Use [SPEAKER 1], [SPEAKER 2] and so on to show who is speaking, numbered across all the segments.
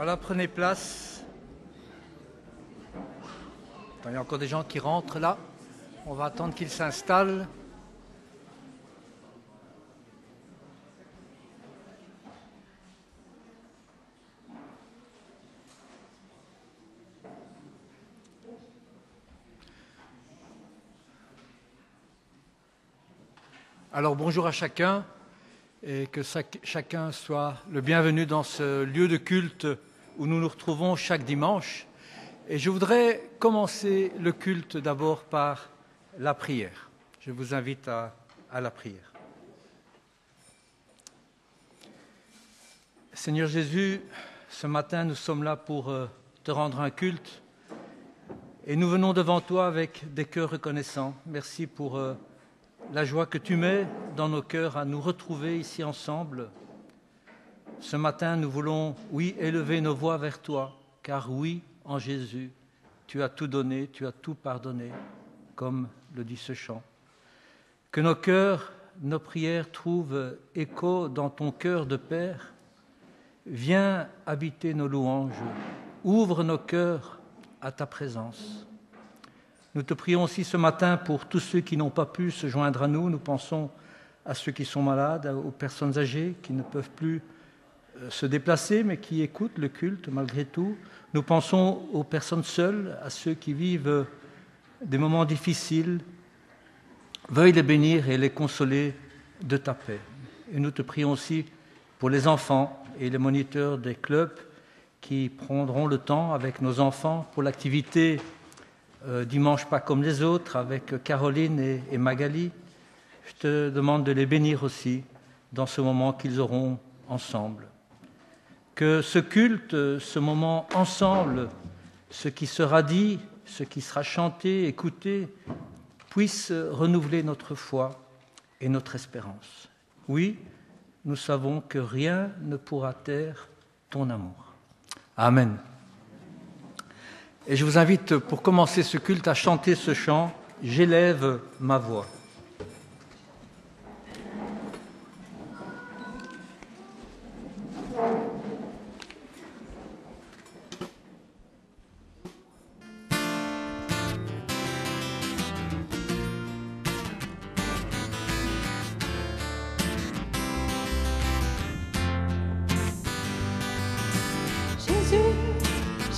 [SPEAKER 1] Voilà, prenez place. Il y a encore des gens qui rentrent là. On va attendre qu'ils s'installent. Alors bonjour à chacun et que chacun soit le bienvenu dans ce lieu de culte où nous nous retrouvons chaque dimanche. Et je voudrais commencer le culte d'abord par la prière. Je vous invite à la prière. Seigneur Jésus, ce matin nous sommes là pour te rendre un culte et nous venons devant toi avec des cœurs reconnaissants. Merci pour la joie que tu mets dans nos cœurs à nous retrouver ici ensemble. Ce matin, nous voulons, oui, élever nos voix vers toi, car oui, en Jésus, tu as tout donné, tu as tout pardonné, comme le dit ce chant. Que nos cœurs, nos prières trouvent écho dans ton cœur de Père. Viens habiter nos louanges, ouvre nos cœurs à ta présence. Nous te prions aussi ce matin pour tous ceux qui n'ont pas pu se joindre à nous. Nous pensons à ceux qui sont malades, aux personnes âgées qui ne peuvent plus se déplacer, mais qui écoutent le culte malgré tout. Nous pensons aux personnes seules, à ceux qui vivent des moments difficiles. Veuille les bénir et les consoler de ta paix. Et nous te prions aussi pour les enfants et les moniteurs des clubs qui prendront le temps avec nos enfants pour l'activité dimanche pas comme les autres, avec Caroline et Magali. Je te demande de les bénir aussi dans ce moment qu'ils auront ensemble. Que ce culte, ce moment ensemble, ce qui sera dit, ce qui sera chanté, écouté, puisse renouveler notre foi et notre espérance. Oui, nous savons que rien ne pourra taire ton amour. Amen. Et je vous invite, pour commencer ce culte, à chanter ce chant « J'élève ma voix ».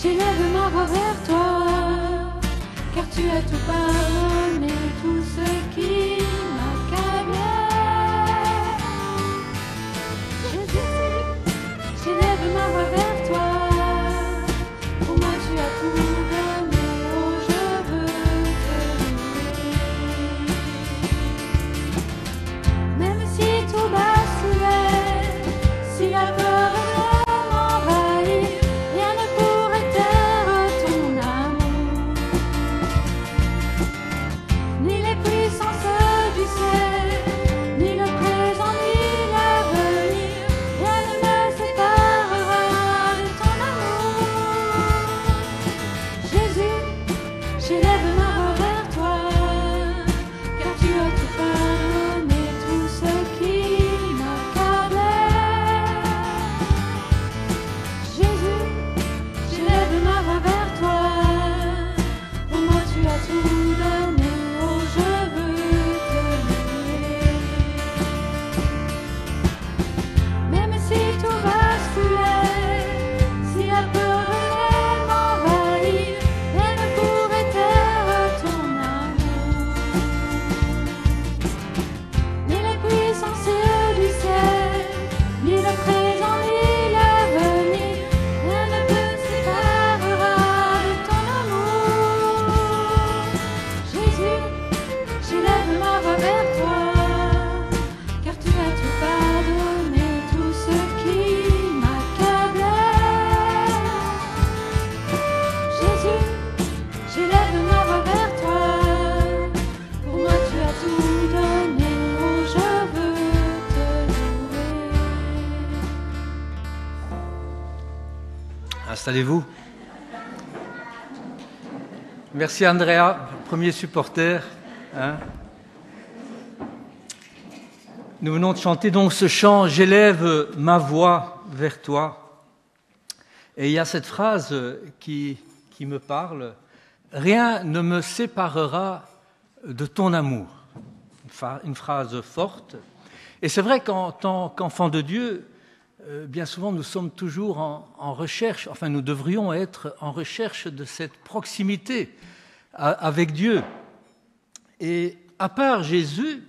[SPEAKER 2] J'élève ma voix vers toi, car tu as tout pardonné, tout ce qui m'accablait. Jésus, j'élève ma voix vers toi, pour moi tu as tout donné, oh je veux te louer. Même si tout basculait, si la peur
[SPEAKER 1] Installez-vous. Merci Andrea, premier supporter. Nous venons de chanter donc ce chant « J'élève ma voix vers toi ». Et il y a cette phrase qui me parle, « Rien ne me séparera de ton amour ». Une phrase forte. Et c'est vrai qu'en tant qu'enfant de Dieu, bien souvent nous sommes toujours en recherche, enfin nous devrions être en recherche de cette proximité avec Dieu. Et à part Jésus,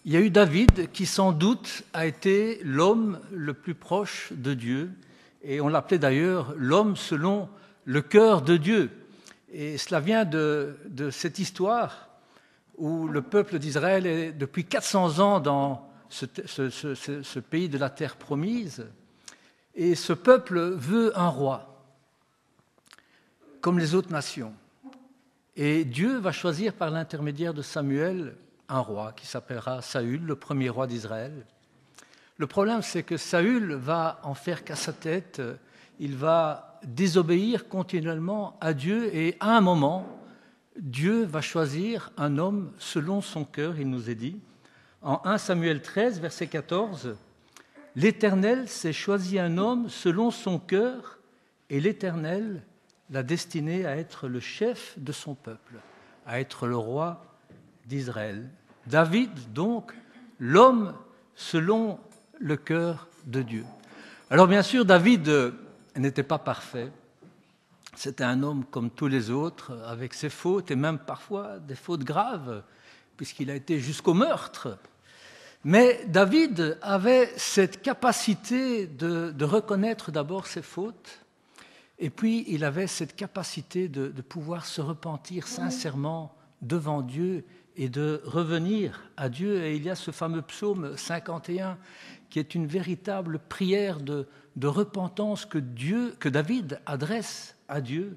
[SPEAKER 1] il y a eu David qui sans doute a été l'homme le plus proche de Dieu. Et on l'appelait d'ailleurs l'homme selon le cœur de Dieu. Et cela vient de cette histoire où le peuple d'Israël est depuis 400 ans dans ce pays de la terre promise. Et ce peuple veut un roi, comme les autres nations. Et Dieu va choisir par l'intermédiaire de Samuel un roi qui s'appellera Saül, le premier roi d'Israël. Le problème, c'est que Saül va en faire qu'à sa tête, il va désobéir continuellement à Dieu et à un moment, Dieu va choisir un homme selon son cœur, il nous est dit. En 1 Samuel 13, verset 14, « L'Éternel s'est choisi un homme selon son cœur et l'Éternel l'a destiné à être le chef de son peuple, à être le roi d'Israël. » David, donc, l'homme selon le cœur de Dieu. Alors bien sûr, David n'était pas parfait. C'était un homme comme tous les autres, avec ses fautes, et même parfois des fautes graves, puisqu'il a été jusqu'au meurtre. Mais David avait cette capacité de reconnaître d'abord ses fautes, et puis il avait cette capacité de pouvoir se repentir sincèrement devant Dieu et de revenir à Dieu. Et il y a ce fameux psaume 51 qui est une véritable prière de repentance que David adresse à Dieu.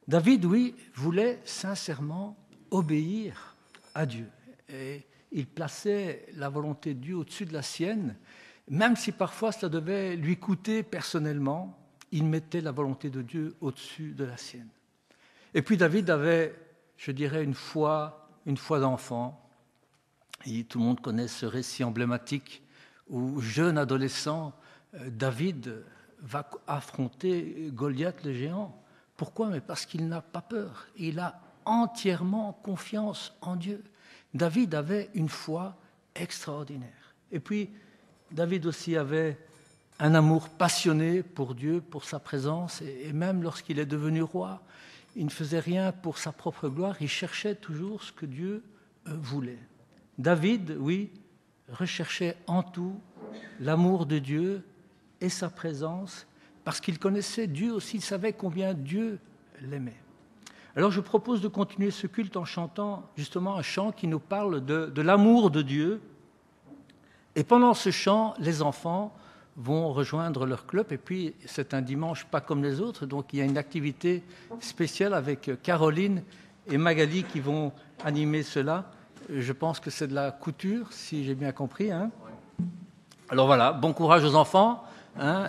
[SPEAKER 1] David, oui, voulait sincèrement obéir à Dieu. Et il plaçait la volonté de Dieu au-dessus de la sienne, même si parfois cela devait lui coûter personnellement, il mettait la volonté de Dieu au-dessus de la sienne. Et puis David avait, je dirais, une foi d'enfant. Et tout le monde connaît ce récit emblématique où, jeune adolescent, David va affronter Goliath le géant. Pourquoi ? Mais parce qu'il n'a pas peur. Il a entièrement confiance en Dieu. David avait une foi extraordinaire. Et puis, David aussi avait un amour passionné pour Dieu, pour sa présence, et même lorsqu'il est devenu roi, il ne faisait rien pour sa propre gloire, il cherchait toujours ce que Dieu voulait. David, oui, recherchait en tout l'amour de Dieu et sa présence, parce qu'il connaissait Dieu aussi, il savait combien Dieu l'aimait. Alors je propose de continuer ce culte en chantant justement un chant qui nous parle de l'amour de Dieu. Et pendant ce chant, les enfants vont rejoindre leur club. Et puis c'est un dimanche pas comme les autres, donc il y a une activité spéciale avec Caroline et Magali qui vont animer cela. Je pense que c'est de la couture, si j'ai bien compris. Hein. Alors voilà, bon courage aux enfants. Hein.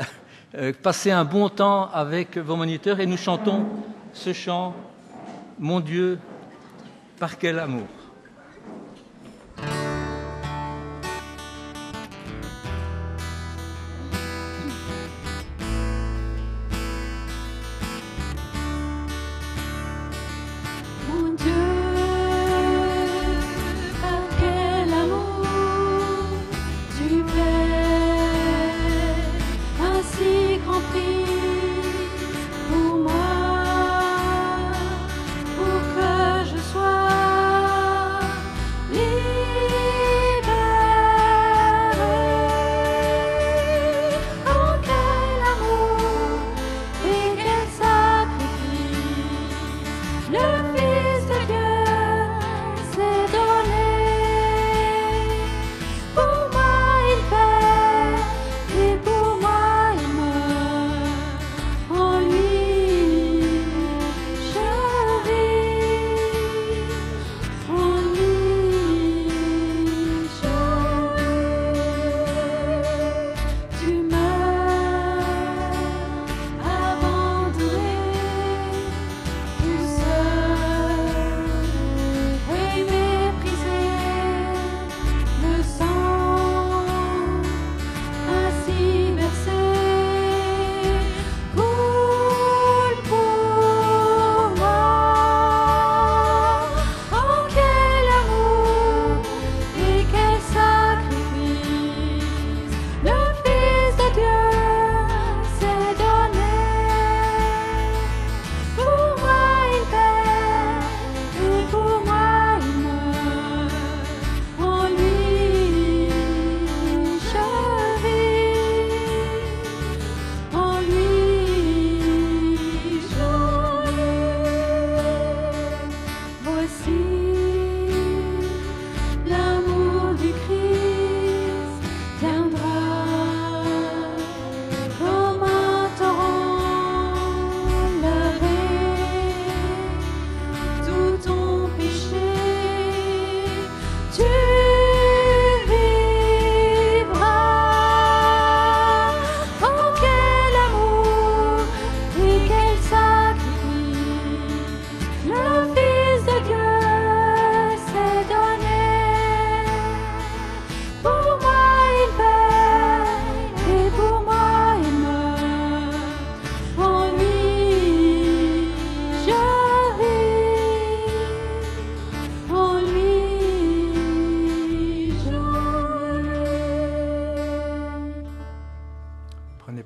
[SPEAKER 1] Passez un bon temps avec vos moniteurs et nous chantons ce chant « Mon Dieu, par quel amour ».
[SPEAKER 2] Mon Dieu, par quel amour tu paies un si grand prix pour moi, pour que je sois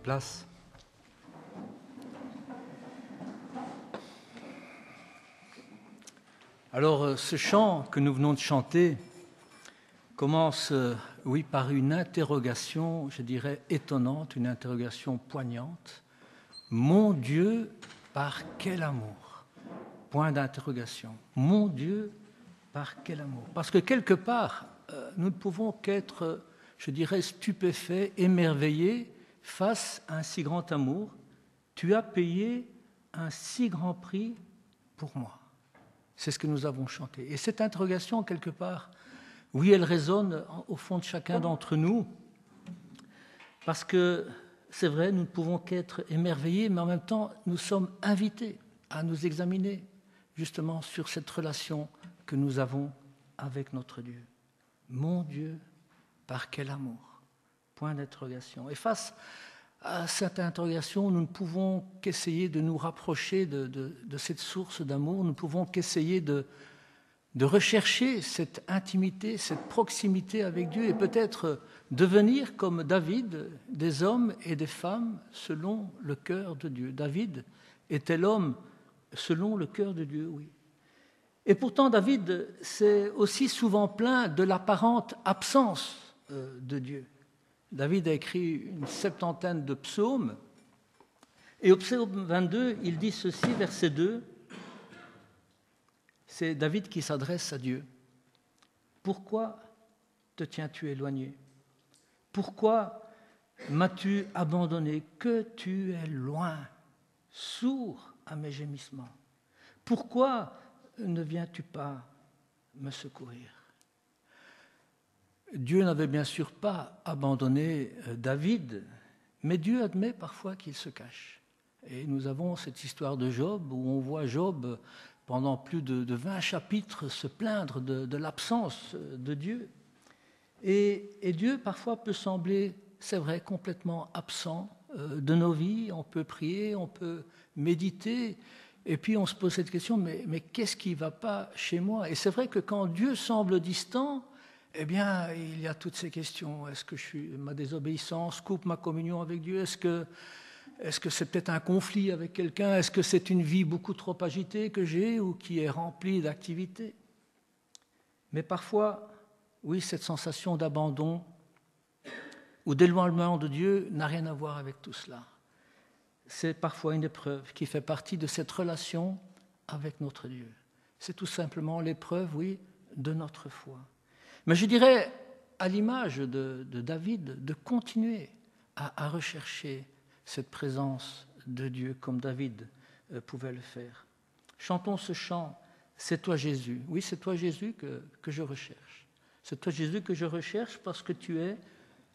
[SPEAKER 1] place. Alors, ce chant que nous venons de chanter commence, oui, par une interrogation, je dirais, étonnante, une interrogation poignante. Mon Dieu, par quel amour? Point d'interrogation. Mon Dieu, par quel amour? Parce que quelque part, nous ne pouvons qu'être, je dirais, stupéfaits, émerveillés face à un si grand amour. Tu as payé un si grand prix pour moi. C'est ce que nous avons chanté. Et cette interrogation, quelque part, oui, elle résonne au fond de chacun d'entre nous, parce que c'est vrai, nous ne pouvons qu'être émerveillés, mais en même temps, nous sommes invités à nous examiner justement sur cette relation que nous avons avec notre Dieu. Mon Dieu, par quel amour? Point d'interrogation. Et face à cette interrogation, nous ne pouvons qu'essayer de nous rapprocher de cette source d'amour, nous ne pouvons qu'essayer de rechercher cette intimité, cette proximité avec Dieu et peut-être devenir comme David, des hommes et des femmes selon le cœur de Dieu. David était l'homme selon le cœur de Dieu, oui. Et pourtant, David s'est aussi souvent plaint de l'apparente absence de Dieu. David a écrit une 70aine de psaumes, et au psaume 22, il dit ceci, verset 2, c'est David qui s'adresse à Dieu. « Pourquoi te tiens-tu éloigné? Pourquoi m'as-tu abandonné? Que tu es loin, sourd à mes gémissements. Pourquoi ne viens-tu pas me secourir ?» Dieu n'avait bien sûr pas abandonné David, mais Dieu admet parfois qu'il se cache. Et nous avons cette histoire de Job, où on voit Job, pendant plus de 20 chapitres, se plaindre de l'absence de Dieu. Et Dieu, parfois, peut sembler, c'est vrai, complètement absent de nos vies. On peut prier, on peut méditer, et puis on se pose cette question, mais qu'est-ce qui ne va pas chez moi? Et c'est vrai que quand Dieu semble distant, eh bien, il y a toutes ces questions. Est-ce que ma désobéissance coupe ma communion avec Dieu? Est-ce que c'est peut-être un conflit avec quelqu'un? Est-ce que c'est une vie beaucoup trop agitée que j'ai ou qui est remplie d'activités? Mais parfois, oui, cette sensation d'abandon ou d'éloignement de Dieu n'a rien à voir avec tout cela. C'est parfois une épreuve qui fait partie de cette relation avec notre Dieu. C'est tout simplement l'épreuve, oui, de notre foi. Mais je dirais, à l'image de David, de continuer à rechercher cette présence de Dieu comme David pouvait le faire. Chantons ce chant, « C'est toi Jésus ». Oui, c'est toi Jésus que je recherche. C'est toi Jésus que je recherche parce que tu es,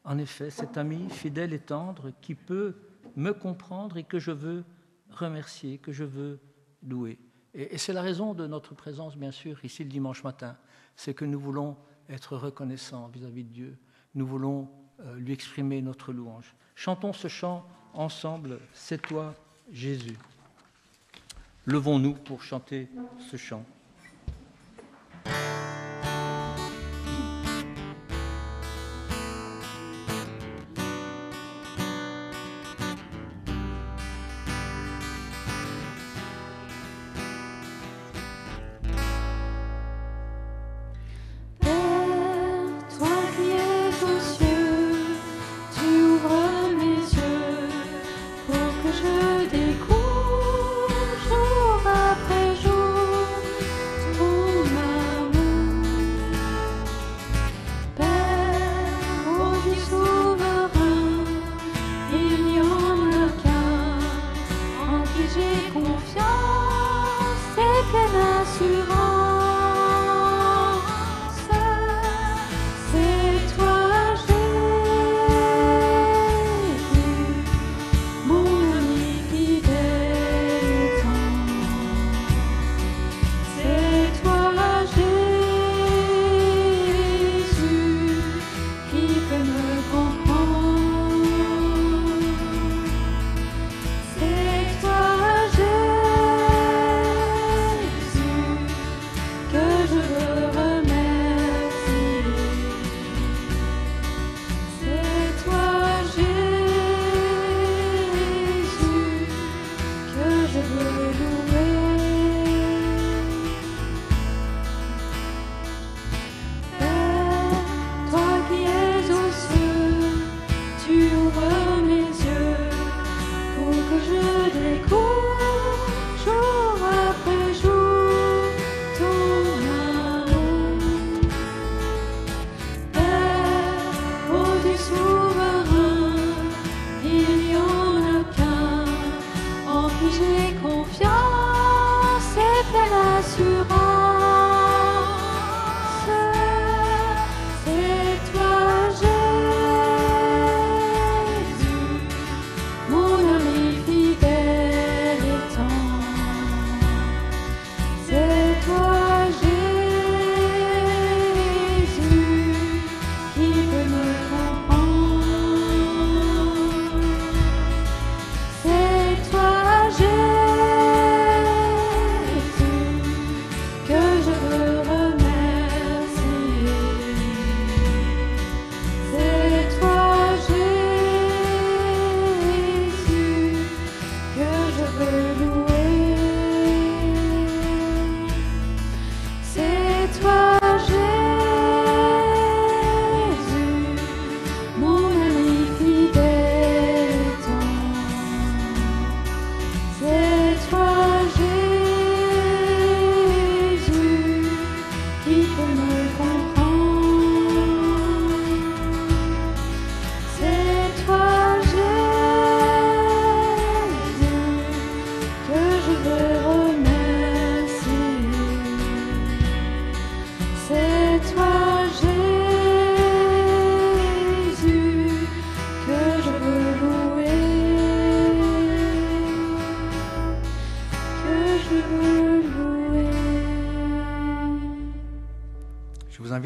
[SPEAKER 1] en effet, cet ami fidèle et tendre qui peut me comprendre et que je veux remercier, que je veux louer. Et c'est la raison de notre présence, bien sûr, ici le dimanche matin. C'est que nous voulons être reconnaissants vis-à-vis de Dieu. Nous voulons lui exprimer notre louange. Chantons ce chant ensemble, « C'est toi, Jésus ». Levons-nous pour chanter ce chant.
[SPEAKER 2] Je découvre jour après jour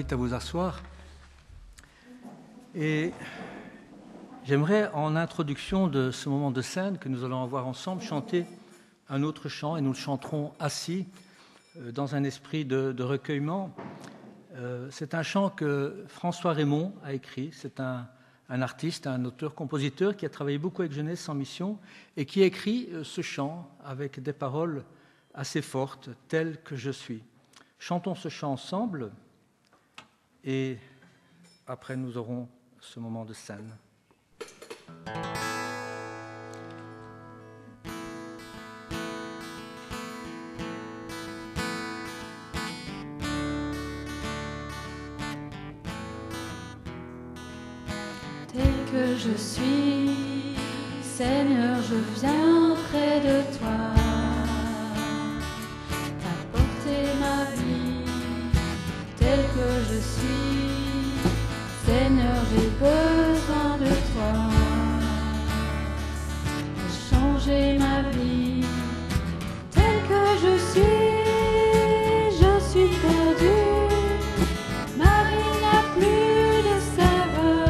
[SPEAKER 1] invite à vous asseoir. Et j'aimerais, en introduction de ce moment de scène que nous allons avoir ensemble, chanter un autre chant, et nous le chanterons assis, dans un esprit de recueillement. C'est un chant que François Raymond a écrit. C'est un artiste, un auteur-compositeur qui a travaillé beaucoup avec Jeunesse en mission et qui a écrit ce chant avec des paroles assez fortes, tel que je suis. Chantons ce chant ensemble et après nous aurons ce moment de scène.
[SPEAKER 2] Tel que je suis, Seigneur, je viens près de toi, t'apporter ma vie. Tel que je suis, Seigneur, j'ai besoin de toi, pour changer ma vie. Tel que je suis perdue, ma vie n'a plus de saveur.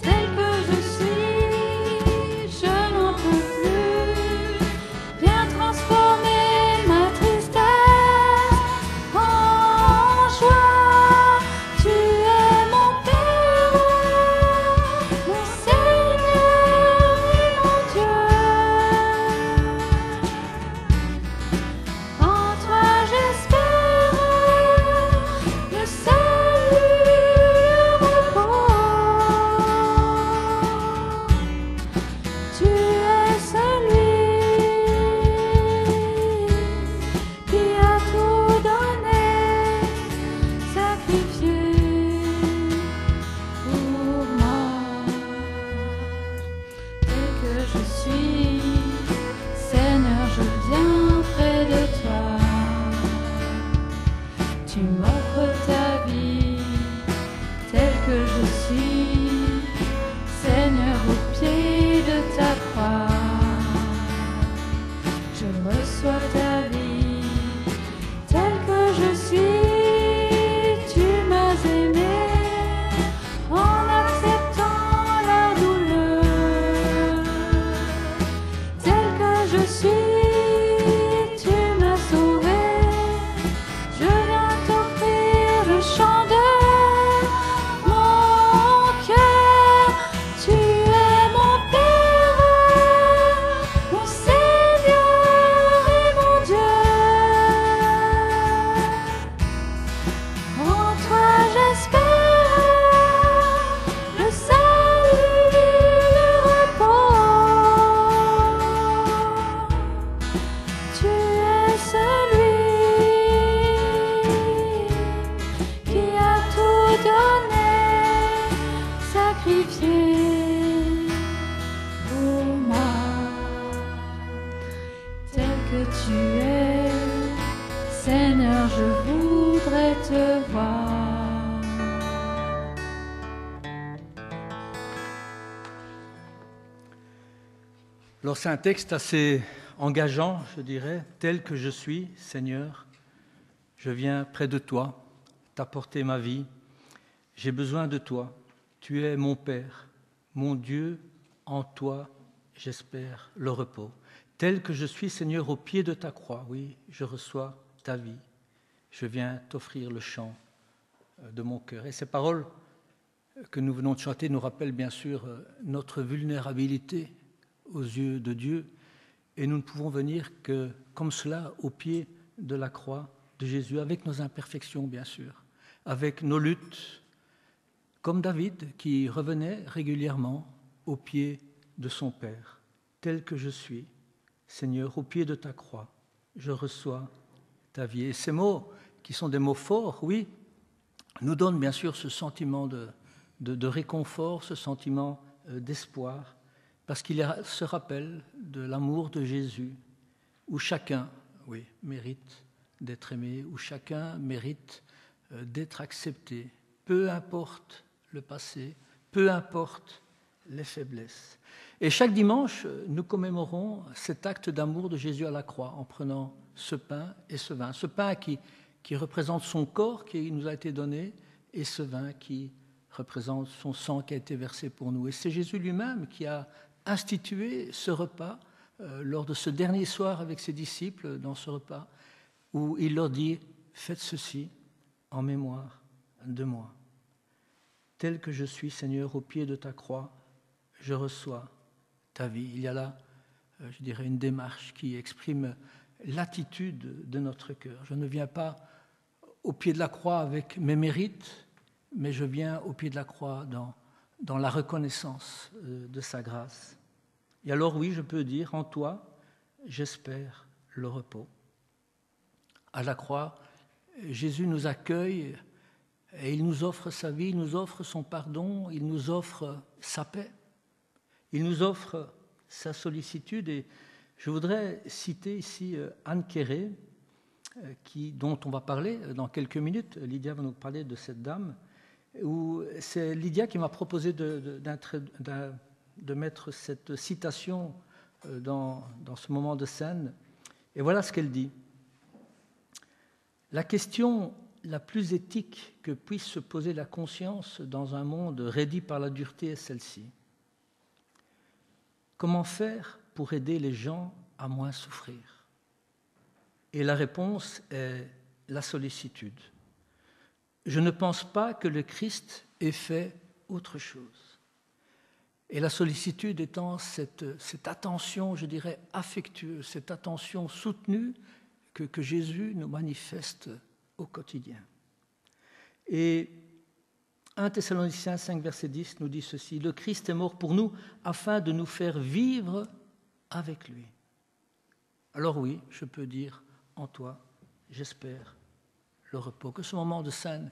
[SPEAKER 2] Tel que je suis, je n'en peux plus. Viens transformer ma tristesse en joie. Tu es mon Père, mon Seigneur et mon Dieu. En toi j'espère le salut, le repos. Tu es celui qui a tout donné, sacrifié pour moi. Tel que je suis, Seigneur, je viens près de toi. Tu m'offres ta vie, tel que je suis, Seigneur, au pied de ta croix. Je reçois ta vie, tel que je suis. Tu m'as aimé en acceptant la douleur. Tel que je suis, tu m'as sauvé. Je viens t'offrir le chant de mon cœur. Tu es mon Père, mon Seigneur et mon Dieu. En toi j'espère le salut, le repos. Tu es celui qui a tout donné, sacrifié pour moi. Tel que tu es, Seigneur, je voudrais te voir.
[SPEAKER 1] Alors c'est un texte assez engageant, je dirais. Tel que je suis, Seigneur, je viens près de toi, t'apporter ma vie. J'ai besoin de toi. Tu es mon Père, mon Dieu, en toi, j'espère le repos. Tel que je suis, Seigneur, au pied de ta croix, oui, je reçois ta vie. Je viens t'offrir le chant de mon cœur. Et ces paroles que nous venons de chanter nous rappellent bien sûr notre vulnérabilité aux yeux de Dieu. Et nous ne pouvons venir que comme cela au pied de la croix de Jésus, avec nos imperfections bien sûr, avec nos luttes, comme David qui revenait régulièrement au pied de son Père. Tel que je suis, Seigneur, au pied de ta croix, je reçois ta vie. Et ces mots, qui sont des mots forts, oui, nous donnent bien sûr ce sentiment de réconfort, ce sentiment d'espoir, parce qu'il y a ce rappel de l'amour de Jésus, où chacun, oui, mérite d'être aimé, où chacun mérite d'être accepté, peu importe le passé, peu importe les faiblesses. Et chaque dimanche, nous commémorons cet acte d'amour de Jésus à la croix en prenant ce pain et ce vin. Ce pain qui qui représente son corps qui nous a été donné, et ce vin qui représente son sang qui a été versé pour nous. Et c'est Jésus lui-même qui a institué ce repas lors de ce dernier soir avec ses disciples, dans ce repas, où il leur dit « Faites ceci en mémoire de moi. Tel que je suis, Seigneur, au pied de ta croix, je reçois ta vie. » Il y a là, je dirais, une démarche qui exprime l'attitude de notre cœur. Je ne viens pas au pied de la croix avec mes mérites, mais je viens au pied de la croix dans la reconnaissance de sa grâce. Et alors oui, je peux dire, en toi, j'espère le repos. À la croix, Jésus nous accueille et il nous offre sa vie, il nous offre son pardon, il nous offre sa paix, il nous offre sa sollicitude. Et je voudrais citer ici Anne Quéré, dont on va parler dans quelques minutes. Lydia va nous parler de cette dame. C'est Lydia qui m'a proposé de mettre cette citation dans ce moment de scène. Et voilà ce qu'elle dit. La question la plus éthique que puisse se poser la conscience dans un monde raidi par la dureté est celle-ci. Comment faire pour aider les gens à moins souffrir ? Et la réponse est la sollicitude. Je ne pense pas que le Christ ait fait autre chose. Et la sollicitude étant cette attention, je dirais, affectueuse, cette attention soutenue que Jésus nous manifeste au quotidien. Et 1 Thessaloniciens 5, verset 10 nous dit ceci, « Le Christ est mort pour nous afin de nous faire vivre avec lui. » Alors oui, je peux dire, en toi, j'espère le repos. Que ce moment de scène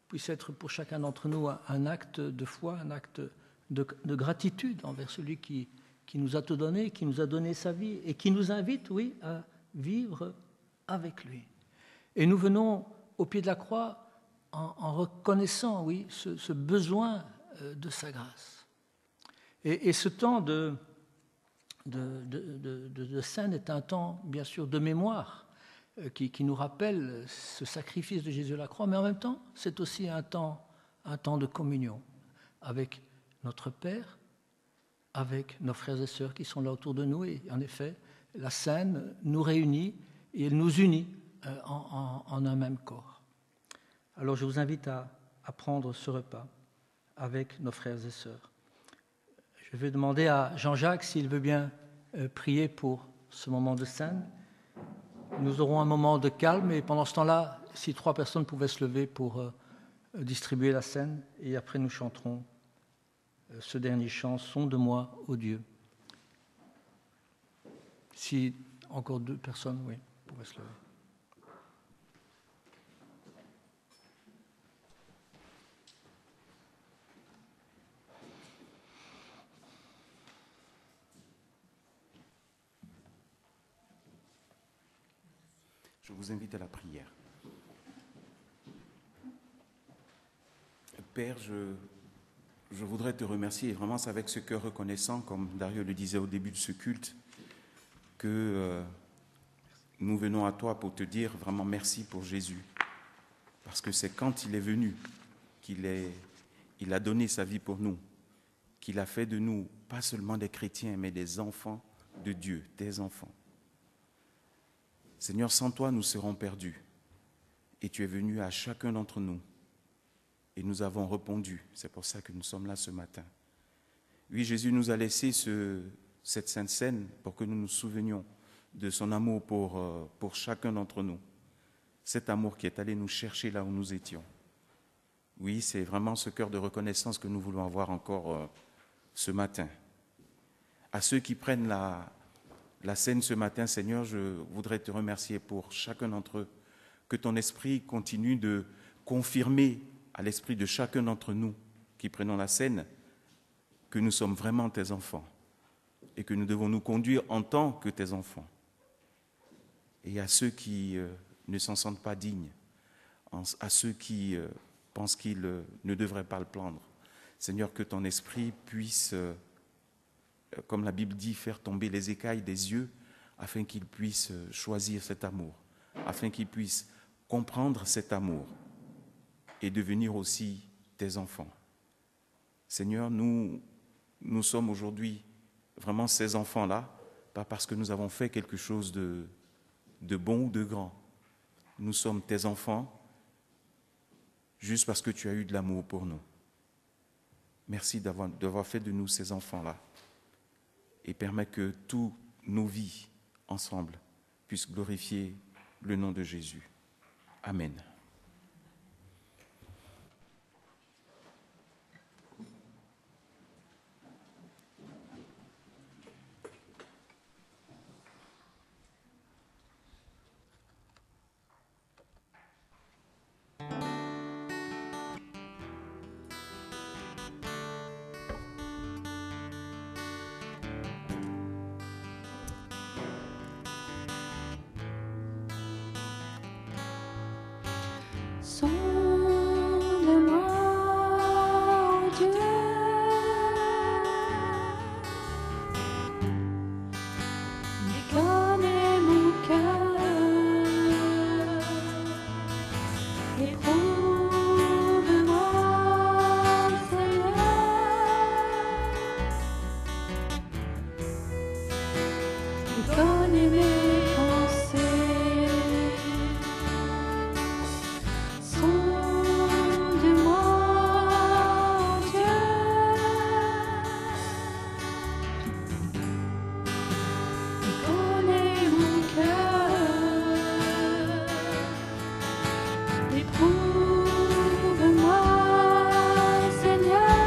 [SPEAKER 1] puisse être pour chacun d'entre nous un acte de foi, un acte de gratitude envers celui qui nous a tout donné, qui nous a donné sa vie et qui nous invite, oui, à vivre avec lui. Et nous venons au pied de la croix en reconnaissant, oui, ce besoin de sa grâce. Et ce temps de scène est un temps, bien sûr, de mémoire qui nous rappelle ce sacrifice de Jésus à la croix, mais en même temps, c'est aussi un temps de communion avec notre Père, avec nos frères et sœurs qui sont là autour de nous. Et en effet, la scène nous réunit et elle nous unit en un même corps. Alors je vous invite à prendre ce repas avec nos frères et sœurs. Je vais demander à Jean-Jacques s'il veut bien prier pour ce moment de scène. Nous aurons un moment de calme et pendant ce temps-là, si 3 personnes pouvaient se lever pour distribuer la scène, et après nous chanterons ce dernier chant, « Sonde-moi, ô Dieu ». Si encore 2 personnes, oui, pouvaient se lever.
[SPEAKER 3] Je vous invite à la prière. Père, je voudrais te remercier, et vraiment c'est avec ce cœur reconnaissant, comme Dario le disait au début de ce culte, que nous venons à toi pour te dire vraiment merci pour Jésus. Parce que c'est quand il est venu qu'il a donné sa vie pour nous, qu'il a fait de nous pas seulement des chrétiens, mais des enfants de Dieu, des enfants. Seigneur, sans toi, nous serons perdus. Et tu es venu à chacun d'entre nous. Et nous avons répondu. C'est pour ça que nous sommes là ce matin. Oui, Jésus nous a laissé cette sainte scène pour que nous nous souvenions de son amour pour chacun d'entre nous. Cet amour qui est allé nous chercher là où nous étions. Oui, c'est vraiment ce cœur de reconnaissance que nous voulons avoir encore ce matin. À ceux qui prennent la scène ce matin, Seigneur, je voudrais te remercier pour chacun d'entre eux, que ton esprit continue de confirmer à l'esprit de chacun d'entre nous qui prenons la scène que nous sommes vraiment tes enfants et que nous devons nous conduire en tant que tes enfants. Et à ceux qui ne s'en sentent pas dignes, à ceux qui pensent qu'ils ne devraient pas le prendre, Seigneur, que ton esprit puisse, comme la Bible dit, faire tomber les écailles des yeux afin qu'ils puissent choisir cet amour, afin qu'ils puissent comprendre cet amour et devenir aussi tes enfants. Seigneur, nous sommes aujourd'hui vraiment ces enfants-là, pas parce que nous avons fait quelque chose de bon ou de grand. Nous sommes tes enfants juste parce que tu as eu de l'amour pour nous. Merci d'avoir fait de nous ces enfants-là et permets que toutes nos vies ensemble puissent glorifier le nom de Jésus. Amen.
[SPEAKER 2] Sonde-moi, ô Dieu, et connais mon cœur, éprouve-moi, Seigneur, et connais mes pensées. Sonde-moi, Dieu, et connais mon cœur, éprouve-moi, Seigneur,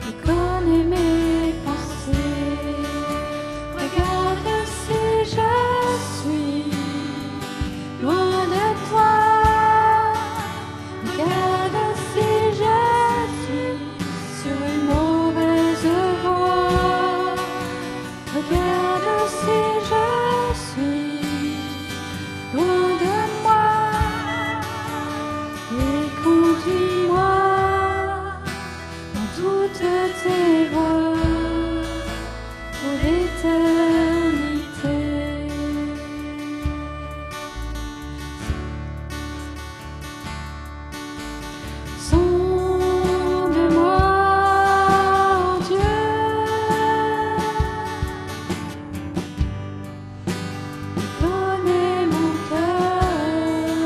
[SPEAKER 2] et connais mes pensées. Regarde si je suis loin de toi. Regarde si je suis sur une mauvaise voie. Regarde si je suis loin de moi. Et conduis-moi dans toutes tes voies pour l'éternité. Sonde-moi, ô Dieu, connais mon cœur,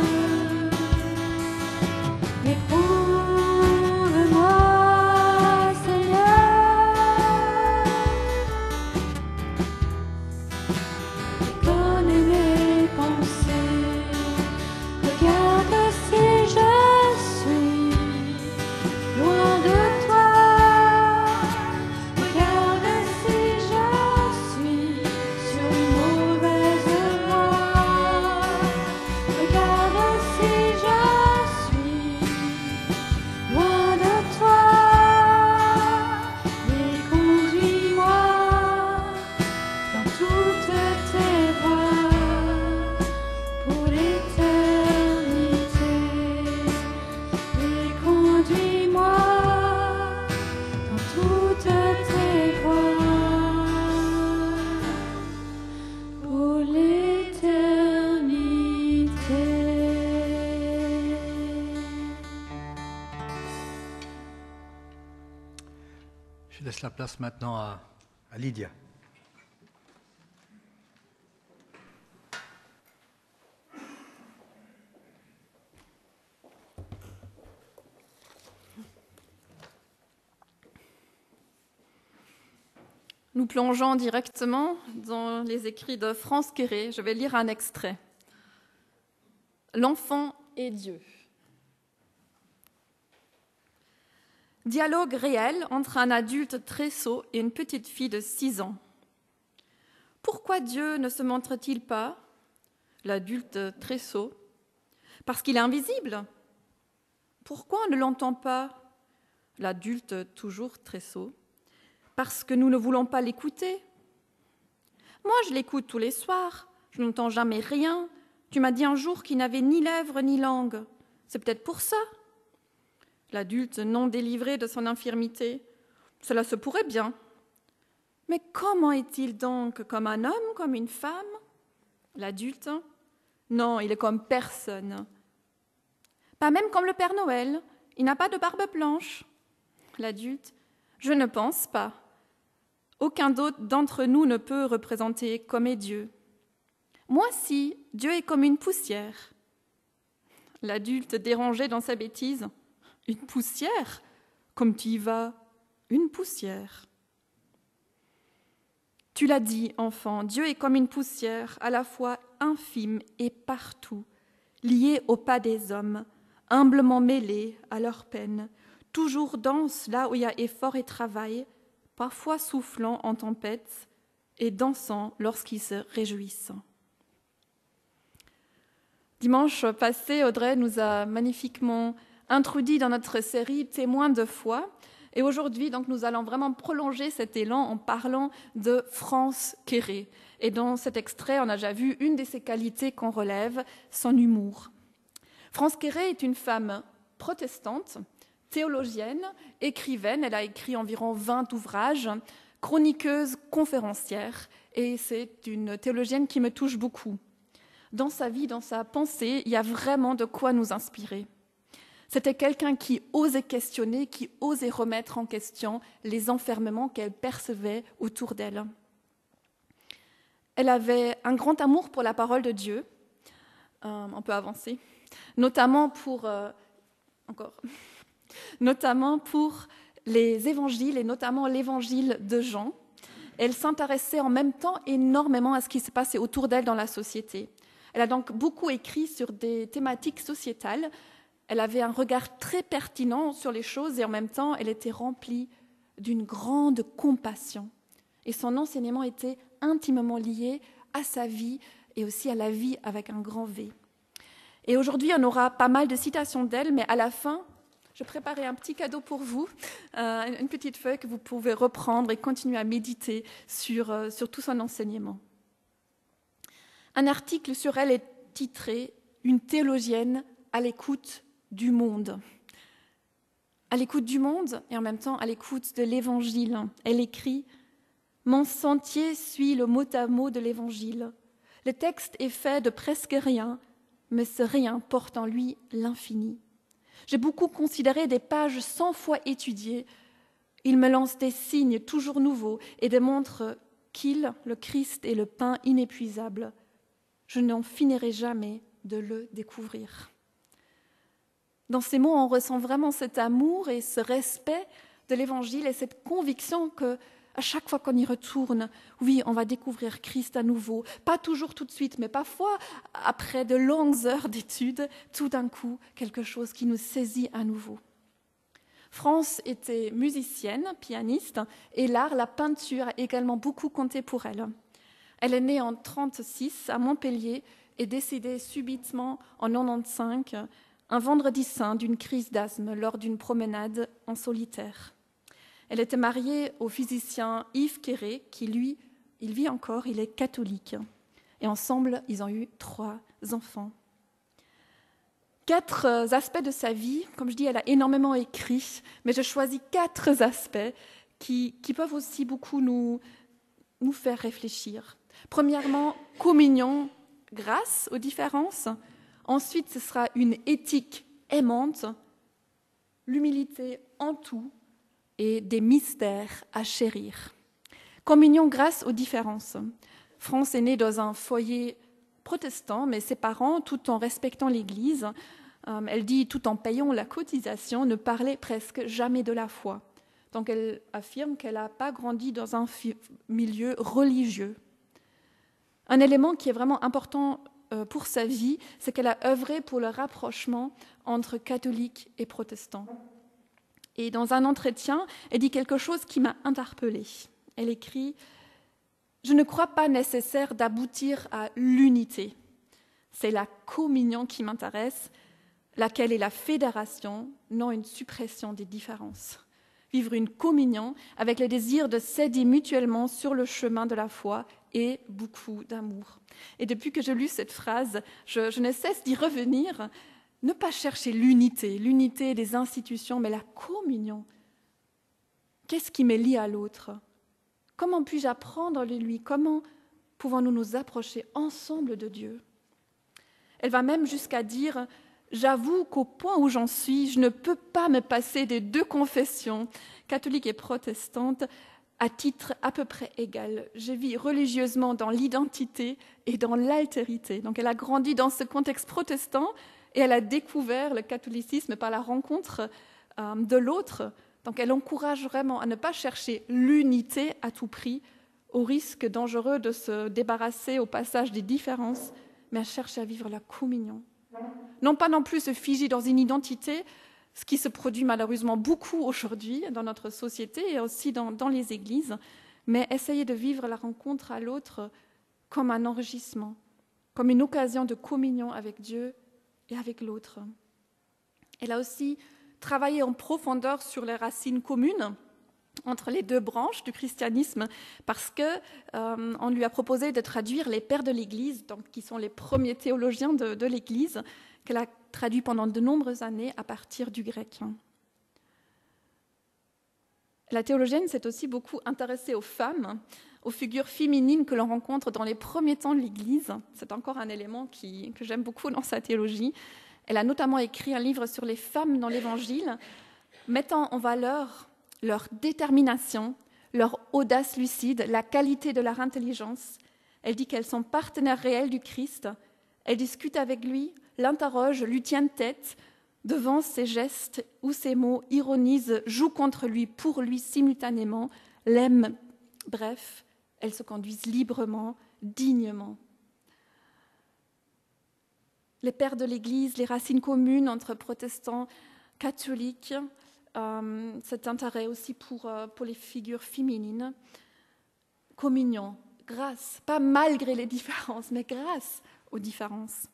[SPEAKER 2] éprouve-moi, Seigneur, connais mes pensées. Regarde si je suis loin de toi. Regarde si je suis sur une mauvaise voie. Regarde si je suis loin de toi. Et conduis-moi dans toutes tes voies pour l'éternité. Et conduis-moi dans toutes tes voies pour l'éternité.
[SPEAKER 1] Je laisse la place maintenant à Lydia.
[SPEAKER 4] Nous plongeons directement dans les écrits de France Quéré. Je vais lire un extrait. L'enfant et Dieu. Dialogue réel entre un adulte très sot et une petite fille de 6 ans. Pourquoi Dieu ne se montre-t-il pas, l'adulte très sot? Parce qu'il est invisible. Pourquoi on ne l'entend pas, l'adulte toujours très sot? Parce que nous ne voulons pas l'écouter. Moi, je l'écoute tous les soirs. Je n'entends jamais rien. Tu m'as dit un jour qu'il n'avait ni lèvres ni langue. C'est peut-être pour ça. L'adulte non délivré de son infirmité. Cela se pourrait bien. Mais comment est-il donc comme un homme, comme une femme? L'adulte? Non, il est comme personne. Pas même comme le Père Noël. Il n'a pas de barbe blanche. L'adulte? Je ne pense pas. Aucun d'autre d'entre nous ne peut représenter comme est Dieu. Moi, si, Dieu est comme une poussière. L'adulte dérangé dans sa bêtise. Une poussière? Comme tu y vas, une poussière. Tu l'as dit, enfant, Dieu est comme une poussière, à la fois infime et partout, liée au pas des hommes, humblement mêlée à leur peine, toujours dense là où il y a effort et travail, parfois soufflant en tempête et dansant lorsqu'ils se réjouissent. Dimanche passé, Audrey nous a magnifiquement introduits dans notre série Témoins de foi. Et aujourd'hui, donc, nous allons vraiment prolonger cet élan en parlant de France Quéré. Et dans cet extrait, on a déjà vu une de ses qualités qu'on relève, son humour. France Quéré est une femme protestante, théologienne, écrivaine. Elle a écrit environ 20 ouvrages, chroniqueuse, conférencière. Et c'est une théologienne qui me touche beaucoup. Dans sa vie, dans sa pensée, il y a vraiment de quoi nous inspirer. C'était quelqu'un qui osait questionner, qui osait remettre en question les enfermements qu'elle percevait autour d'elle. Elle avait un grand amour pour la parole de Dieu. On peut avancer. Notamment pour les évangiles et notamment l'évangile de Jean. Elle s'intéressait en même temps énormément à ce qui se passait autour d'elle dans la société. Elle a donc beaucoup écrit sur des thématiques sociétales. Elle avait un regard très pertinent sur les choses et en même temps, elle était remplie d'une grande compassion. Et son enseignement était intimement lié à sa vie et aussi à la vie avec un grand V. Et aujourd'hui, on aura pas mal de citations d'elle, mais à la fin, je préparais un petit cadeau pour vous, une petite feuille que vous pouvez reprendre et continuer à méditer sur tout son enseignement. Un article sur elle est titré « Une théologienne à l'écoute du monde ». À l'écoute du monde et en même temps à l'écoute de l'Évangile. Elle écrit « Mon sentier suit le mot à mot de l'Évangile. Le texte est fait de presque rien, mais ce rien porte en lui l'infini. J'ai beaucoup considéré des pages 100 fois étudiées. Il me lance des signes toujours nouveaux et démontre qu'il, le Christ, est le pain inépuisable. Je n'en finirai jamais de le découvrir. » Dans ces mots, on ressent vraiment cet amour et ce respect de l'Évangile et cette conviction que, à chaque fois qu'on y retourne, oui, on va découvrir Christ à nouveau. Pas toujours tout de suite, mais parfois, après de longues heures d'études, tout d'un coup, quelque chose qui nous saisit à nouveau. France était musicienne, pianiste, et l'art, la peinture, a également beaucoup compté pour elle. Elle est née en 1936 à Montpellier et décédée subitement en 1995, un vendredi saint d'une crise d'asthme lors d'une promenade en solitaire. Elle était mariée au physicien Yves Quéré, qui lui, il vit encore, il est catholique. Et ensemble, ils ont eu 3 enfants. 4 aspects de sa vie, comme je dis, elle a énormément écrit, mais je choisis 4 aspects qui peuvent aussi beaucoup nous faire réfléchir. Premièrement, communion, grâce aux différences. Ensuite, ce sera une éthique aimante, l'humilité en tout et des mystères à chérir. Communion grâce aux différences. France est née dans un foyer protestant, mais ses parents, tout en respectant l'Église, elle dit tout en payant la cotisation, ne parlaient presque jamais de la foi. Donc elle affirme qu'elle n'a pas grandi dans un milieu religieux. Un élément qui est vraiment important pour sa vie, c'est qu'elle a œuvré pour le rapprochement entre catholiques et protestants. Et dans un entretien, elle dit quelque chose qui m'a interpellée. Elle écrit « Je ne crois pas nécessaire d'aboutir à l'unité. C'est la communion qui m'intéresse, laquelle est la fédération, non une suppression des différences. Vivre une communion avec le désir de s'aider mutuellement sur le chemin de la foi et beaucoup d'amour. » Et depuis que j'ai lu cette phrase, je ne cesse d'y revenir. Ne pas chercher l'unité des institutions, mais la communion. Qu'est-ce qui me lie à l'autre? Comment puis-je apprendre de lui? Comment pouvons-nous nous approcher ensemble de Dieu? Elle va même jusqu'à dire « J'avoue qu'au point où j'en suis, je ne peux pas me passer des deux confessions, catholique et protestante, à titre à peu près égal. Je vis religieusement dans l'identité et dans l'altérité. » Donc elle a grandi dans ce contexte protestant et elle a découvert le catholicisme par la rencontre de l'autre. Donc elle encourage vraiment à ne pas chercher l'unité à tout prix, au risque dangereux de se débarrasser au passage des différences, mais à chercher à vivre la communion. Non pas non plus se figer dans une identité, ce qui se produit malheureusement beaucoup aujourd'hui dans notre société et aussi dans les églises, mais essayer de vivre la rencontre à l'autre comme un enrichissement, comme une occasion de communion avec Dieu et avec l'autre. Elle a aussi travaillé en profondeur sur les racines communes entre les deux branches du christianisme, parce qu'on lui a proposé de traduire les pères de l'Église, donc, qui sont les premiers théologiens de l'Église, qu'elle a traduit pendant de nombreuses années à partir du grec. La théologienne s'est aussi beaucoup intéressée aux femmes, aux figures féminines que l'on rencontre dans les premiers temps de l'Église. C'est encore un élément que j'aime beaucoup dans sa théologie. Elle a notamment écrit un livre sur les femmes dans l'Évangile, mettant en valeur leur détermination, leur audace lucide, la qualité de leur intelligence. Elle dit qu'elles sont partenaires réels du Christ. Elle discute avec lui, l'interroge, lui tient tête, devant ses gestes ou ses mots, ironise, joue contre lui, pour lui simultanément, l'aime. Bref, elles se conduisent librement, dignement. Les pères de l'Église, les racines communes entre protestants, catholiques, cet intérêt aussi pour les figures féminines. Communion, grâce, pas malgré les différences, mais grâce aux différences.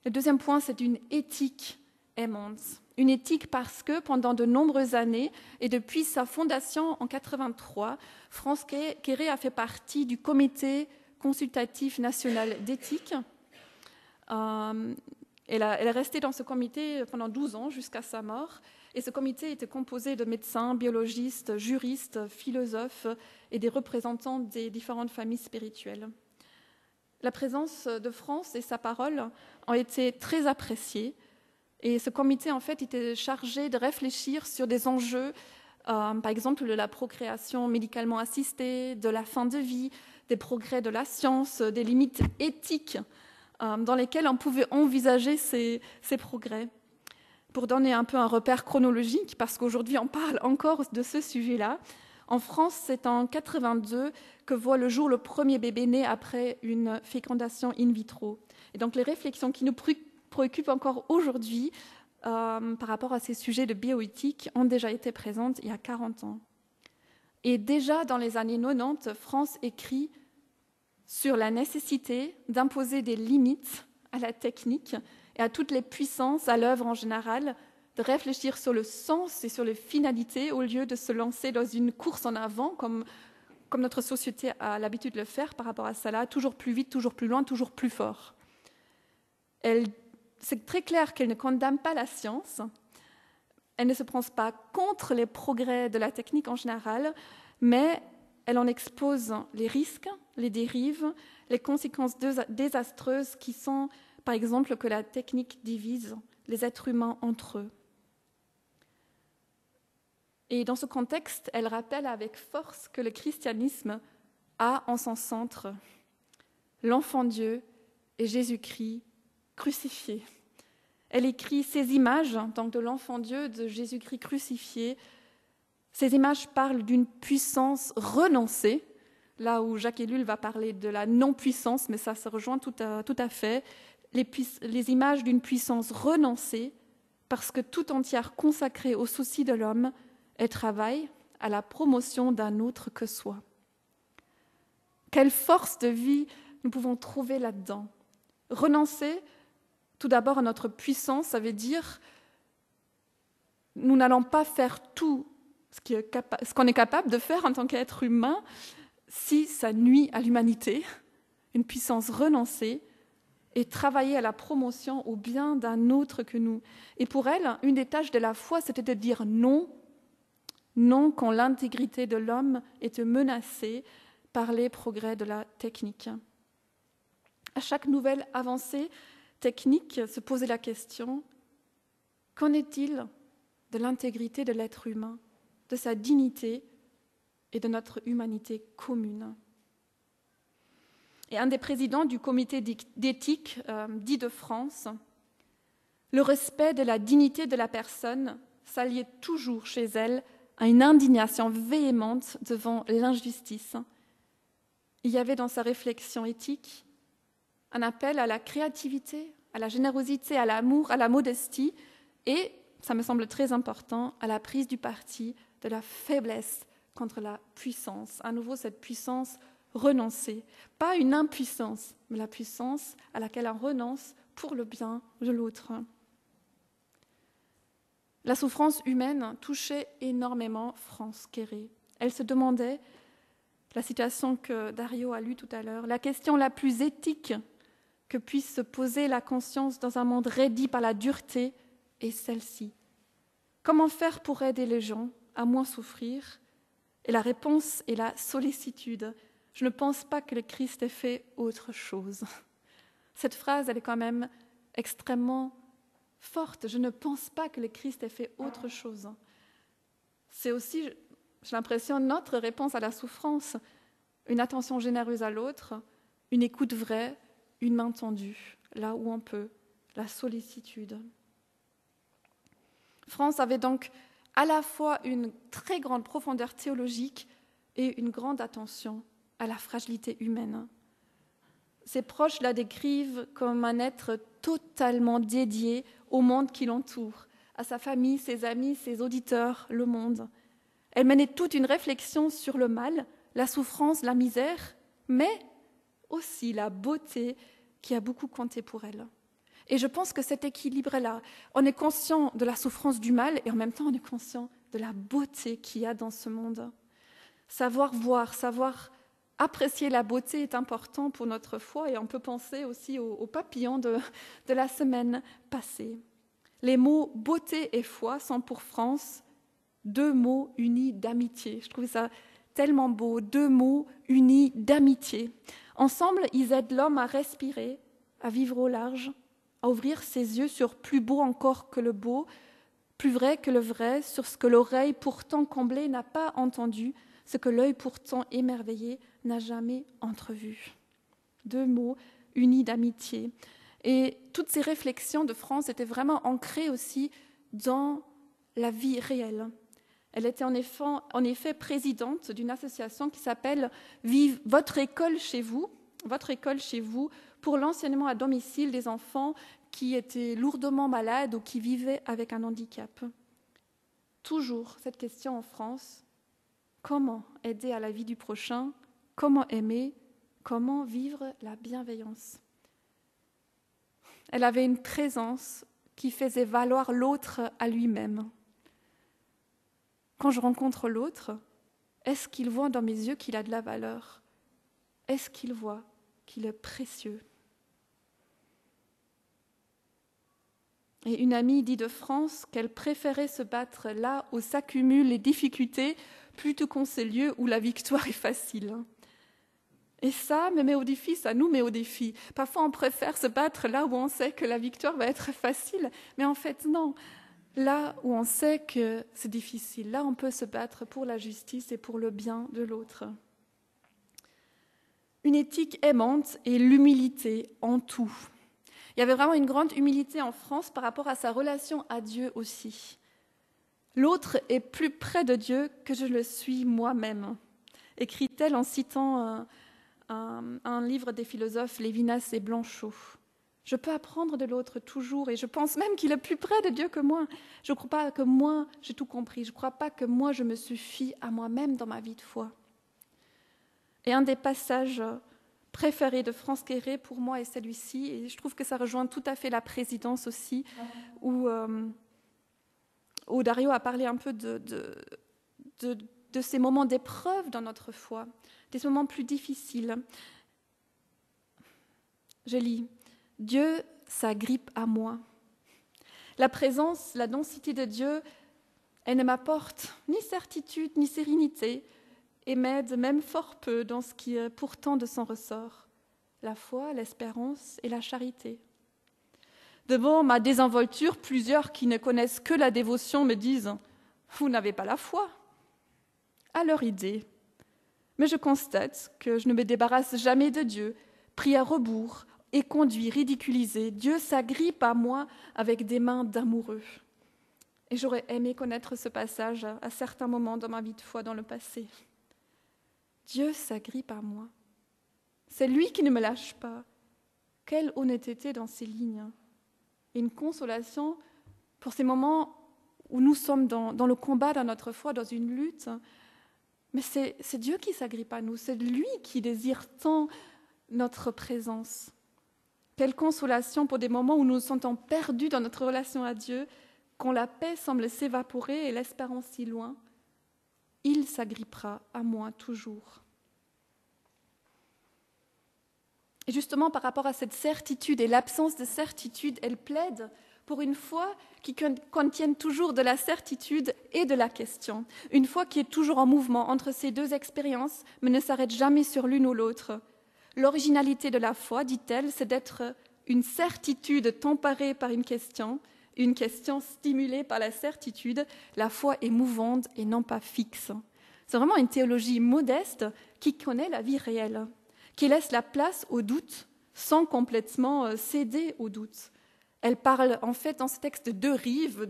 [SPEAKER 4] Le deuxième point, c'est une éthique aimante. Une éthique parce que pendant de nombreuses années, et depuis sa fondation en 1983, France Quéré a fait partie du Comité consultatif national d'éthique. Elle est restée dans ce comité pendant 12 ans jusqu'à sa mort. Et ce comité était composé de médecins, biologistes, juristes, philosophes et des représentants des différentes familles spirituelles. La présence de France et sa parole ont été très appréciées. Et ce comité, en fait, était chargé de réfléchir sur des enjeux, par exemple de la procréation médicalement assistée, de la fin de vie, des progrès de la science, des limites éthiques dans lesquelles on pouvait envisager ces progrès. Pour donner un peu un repère chronologique, parce qu'aujourd'hui on parle encore de ce sujet-là, en France, c'est en 1982 que voit le jour le premier bébé né après une fécondation in vitro. Et donc les réflexions qui nous préoccupent encore aujourd'hui par rapport à ces sujets de bioéthique ont déjà été présentes il y a 40 ans. Et déjà dans les années 90, France écrit sur la nécessité d'imposer des limites à la technique et à toutes les puissances à l'œuvre en général, de réfléchir sur le sens et sur les finalités au lieu de se lancer dans une course en avant, comme notre société a l'habitude de le faire par rapport à cela, toujours plus vite, toujours plus loin, toujours plus fort. C'est très clair qu'elle ne condamne pas la science, elle ne se prononce pas contre les progrès de la technique en général, mais elle en expose les risques, les dérives, les conséquences désastreuses qui sont, par exemple, que la technique divise les êtres humains entre eux. Et dans ce contexte, elle rappelle avec force que le christianisme a en son centre l'enfant Dieu et Jésus-Christ crucifié. Elle écrit ces images, donc de l'enfant Dieu, de Jésus-Christ crucifié. Ces images parlent d'une puissance renoncée, là où Jacques Ellul va parler de la non-puissance, mais ça se rejoint tout à fait. Les images d'une puissance renoncée, parce que tout entière consacrée au souci de l'homme, elle travaille à la promotion d'un autre que soi. Quelle force de vie nous pouvons trouver là-dedans. Renoncer, tout d'abord, à notre puissance, ça veut dire nous n'allons pas faire tout ce qu'on est capable de faire en tant qu'être humain si ça nuit à l'humanité. Une puissance renoncée, et travailler à la promotion au bien d'un autre que nous. Et pour elle, une des tâches de la foi, c'était de dire non non quand l'intégrité de l'homme est menacée par les progrès de la technique. À chaque nouvelle avancée technique, se poser la question, qu'en est-il de l'intégrité de l'être humain, de sa dignité et de notre humanité commune? Et un des présidents du comité d'éthique dit de France, le respect de la dignité de la personne s'alliait toujours chez elle à une indignation véhémente devant l'injustice. Il y avait dans sa réflexion éthique un appel à la créativité, à la générosité, à l'amour, à la modestie et, ça me semble très important, à la prise du parti de la faiblesse contre la puissance. À nouveau, cette puissance renoncée. Pas une impuissance, mais la puissance à laquelle on renonce pour le bien de l'autre. La souffrance humaine touchait énormément France Quéré. Elle se demandait, la citation que Dario a lue tout à l'heure, la question la plus éthique que puisse se poser la conscience dans un monde raidi par la dureté est celle-ci. Comment faire pour aider les gens à moins souffrir? Et la réponse est la sollicitude. Je ne pense pas que le Christ ait fait autre chose. Cette phrase, elle est quand même extrêmement forte. Je ne pense pas que le Christ ait fait autre chose. C'est aussi, j'ai l'impression, notre réponse à la souffrance. Une attention généreuse à l'autre, une écoute vraie, une main tendue, là où on peut, la sollicitude. France avait donc à la fois une très grande profondeur théologique et une grande attention à la fragilité humaine. Ses proches la décrivent comme un être totalement dédié au monde qui l'entoure, à sa famille, ses amis, ses auditeurs, le monde. Elle menait toute une réflexion sur le mal, la souffrance, la misère, mais aussi la beauté qui a beaucoup compté pour elle. Et je pense que cet équilibre-là, on est conscient de la souffrance du mal et en même temps on est conscient de la beauté qu'il y a dans ce monde. Savoir voir, savoir apprécier la beauté est important pour notre foi et on peut penser aussi aux papillons de la semaine passée. Les mots beauté et foi sont pour France deux mots unis d'amitié. Je trouve ça tellement beau, deux mots unis d'amitié. Ensemble, ils aident l'homme à respirer, à vivre au large, à ouvrir ses yeux sur plus beau encore que le beau, plus vrai que le vrai, sur ce que l'oreille pourtant comblée n'a pas entendu, ce que l'œil pourtant émerveillé n'a jamais entrevu. Deux mots unis d'amitié. Et toutes ces réflexions de France étaient vraiment ancrées aussi dans la vie réelle. Elle était en effet présidente d'une association qui s'appelle « Vive votre école chez vous », pour l'enseignement à domicile des enfants qui étaient lourdement malades ou qui vivaient avec un handicap. Toujours cette question en France, comment aider à la vie du prochain, comment aimer, comment vivre la bienveillance. Elle avait une présence qui faisait valoir l'autre à lui-même. Quand je rencontre l'autre, est-ce qu'il voit dans mes yeux qu'il a de la valeur? Est-ce qu'il voit qu'il est précieux? Et une amie dit de France qu'elle préférait se battre là où s'accumulent les difficultés plutôt qu'en ces lieux où la victoire est facile. Et ça me met au défi, ça nous met au défi. Parfois on préfère se battre là où on sait que la victoire va être facile, mais en fait non. Là où on sait que c'est difficile, là on peut se battre pour la justice et pour le bien de l'autre. Une éthique aimante et l'humilité en tout. Il y avait vraiment une grande humilité en France par rapport à sa relation à Dieu aussi. L'autre est plus près de Dieu que je le suis moi-même, écrit-elle en citant un livre des philosophes Lévinas et Blanchot. Je peux apprendre de l'autre toujours et je pense même qu'il est plus près de Dieu que moi. Je ne crois pas que moi j'ai tout compris, je ne crois pas que moi je me suffis à moi-même dans ma vie de foi. Et un des passages préférés de France Quéré pour moi est celui-ci, et je trouve que ça rejoint tout à fait la présidence aussi, où Dario a parlé un peu de ces moments d'épreuve dans notre foi, des moments plus difficiles. Je lis « Dieu s'agrippe à moi ». La présence, la densité de Dieu, Elle ne m'apporte ni certitude ni sérénité et m'aide même fort peu dans ce qui est pourtant de son ressort, la foi, l'espérance et la charité. Devant ma désinvolture, plusieurs qui ne connaissent que la dévotion me disent « Vous n'avez pas la foi ». À leur idée. Mais je constate que je ne me débarrasse jamais de Dieu, pris à rebours, éconduit, ridiculisé. Dieu s'agrippe à moi avec des mains d'amoureux. Et j'aurais aimé connaître ce passage à certains moments dans ma vie de foi dans le passé. Dieu s'agrippe à moi. C'est lui qui ne me lâche pas. Quelle honnêteté dans ces lignes. Et une consolation pour ces moments où nous sommes dans le combat de notre foi, dans une lutte. Mais c'est Dieu qui s'agrippe à nous, c'est lui qui désire tant notre présence. Quelle consolation pour des moments où nous nous sentons perdus dans notre relation à Dieu, quand la paix semble s'évaporer et l'espérance si loin. Il s'agrippera à moi toujours. Et justement, par rapport à cette certitude et l'absence de certitude, elle plaide pour une foi qui contienne toujours de la certitude et de la question. Une foi qui est toujours en mouvement entre ces deux expériences, mais ne s'arrête jamais sur l'une ou l'autre. L'originalité de la foi, dit-elle, c'est d'être une certitude temparée par une question stimulée par la certitude. La foi est mouvante et non pas fixe. C'est vraiment une théologie modeste qui connaît la vie réelle, qui laisse la place au doute sans complètement céder au doute. Elle parle en fait dans ce texte de deux rives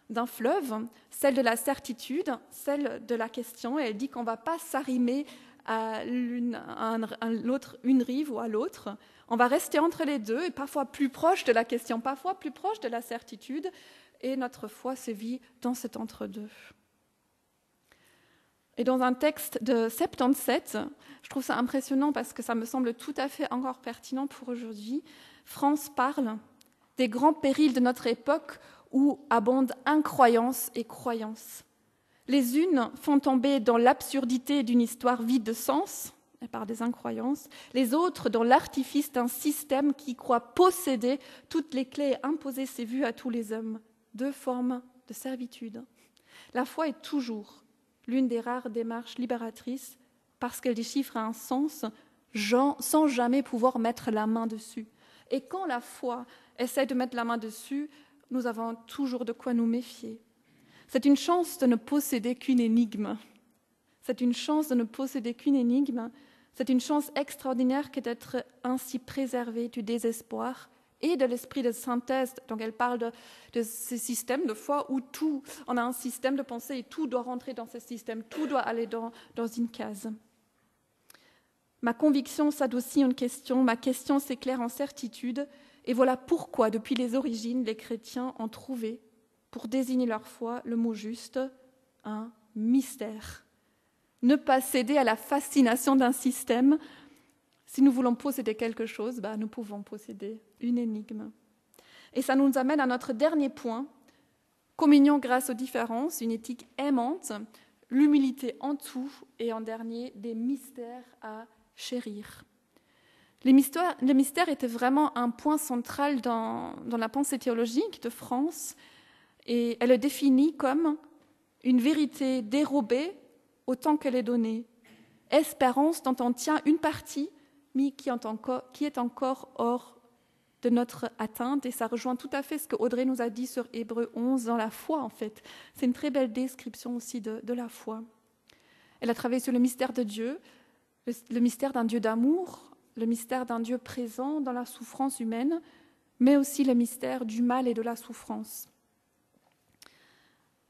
[SPEAKER 4] d'un fleuve, celle de la certitude, celle de la question, et elle dit qu'on ne va pas s'arrimer à une rive ou à l'autre. On va rester entre les deux, et parfois plus proche de la question, parfois plus proche de la certitude, et notre foi se vit dans cet entre-deux. Et dans un texte de 77, je trouve ça impressionnant parce que ça me semble tout à fait encore pertinent pour aujourd'hui, France parle des grands périls de notre époque où abondent incroyance et croyance. Les unes font tomber dans l'absurdité d'une histoire vide de sens, et par des incroyances, les autres dans l'artifice d'un système qui croit posséder toutes les clés et imposer ses vues à tous les hommes. Deux formes de servitude. La foi est toujours l'une des rares démarches libératrices parce qu'elle déchiffre un sens sans jamais pouvoir mettre la main dessus. Et quand la foi essaie de mettre la main dessus, nous avons toujours de quoi nous méfier. C'est une chance de ne posséder qu'une énigme. C'est une chance de ne posséder qu'une énigme. C'est une chance extraordinaire que d'être ainsi préservé du désespoir et de l'esprit de synthèse. Donc elle parle de ce système de foi où on a un système de pensée et tout doit rentrer dans ce système, tout doit aller dans une case. Ma conviction s'adoucit en une question, ma question s'éclaire en certitude, et voilà pourquoi, depuis les origines, les chrétiens ont trouvé, pour désigner leur foi, le mot juste, un mystère. Ne pas céder à la fascination d'un système. Si nous voulons posséder quelque chose, nous pouvons posséder une énigme. Et ça nous amène à notre dernier point, communion grâce aux différences, une éthique aimante, l'humilité en tout, et en dernier, des mystères à chérir. Le mystère était vraiment un point central dans la pensée théologique de France, et elle est définie comme une vérité dérobée autant qu'elle est donnée, espérance dont on tient une partie, mais qui est encore hors de notre atteinte, et ça rejoint tout à fait ce que Audrey nous a dit sur Hébreux 11 dans la foi, en fait. C'est une très belle description aussi de la foi. Elle a travaillé sur le mystère de Dieu, le mystère d'un Dieu d'amour, le mystère d'un Dieu présent dans la souffrance humaine, mais aussi le mystère du mal et de la souffrance.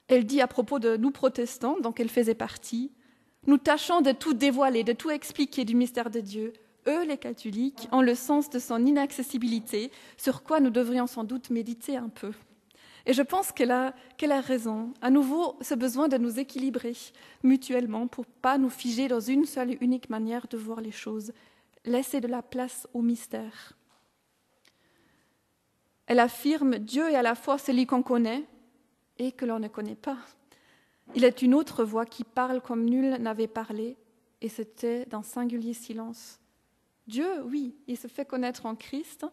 [SPEAKER 4] Elle dit à propos de nous protestants, dont elle faisait partie, « Nous tâchons de tout dévoiler, de tout expliquer du mystère de Dieu. Eux, les catholiques, ont le sens de son inaccessibilité, sur quoi nous devrions sans doute méditer un peu. » Et je pense qu'elle a raison. À nouveau, ce besoin de nous équilibrer mutuellement pour ne pas nous figer dans une seule et unique manière de voir les choses. Laisser de la place au mystère. Elle affirme « Dieu est à la fois celui qu'on connaît et que l'on ne connaît pas. Il est une autre voix qui parle comme nul n'avait parlé, et c'était d'un singulier silence. Dieu, oui, il se fait connaître en Christ.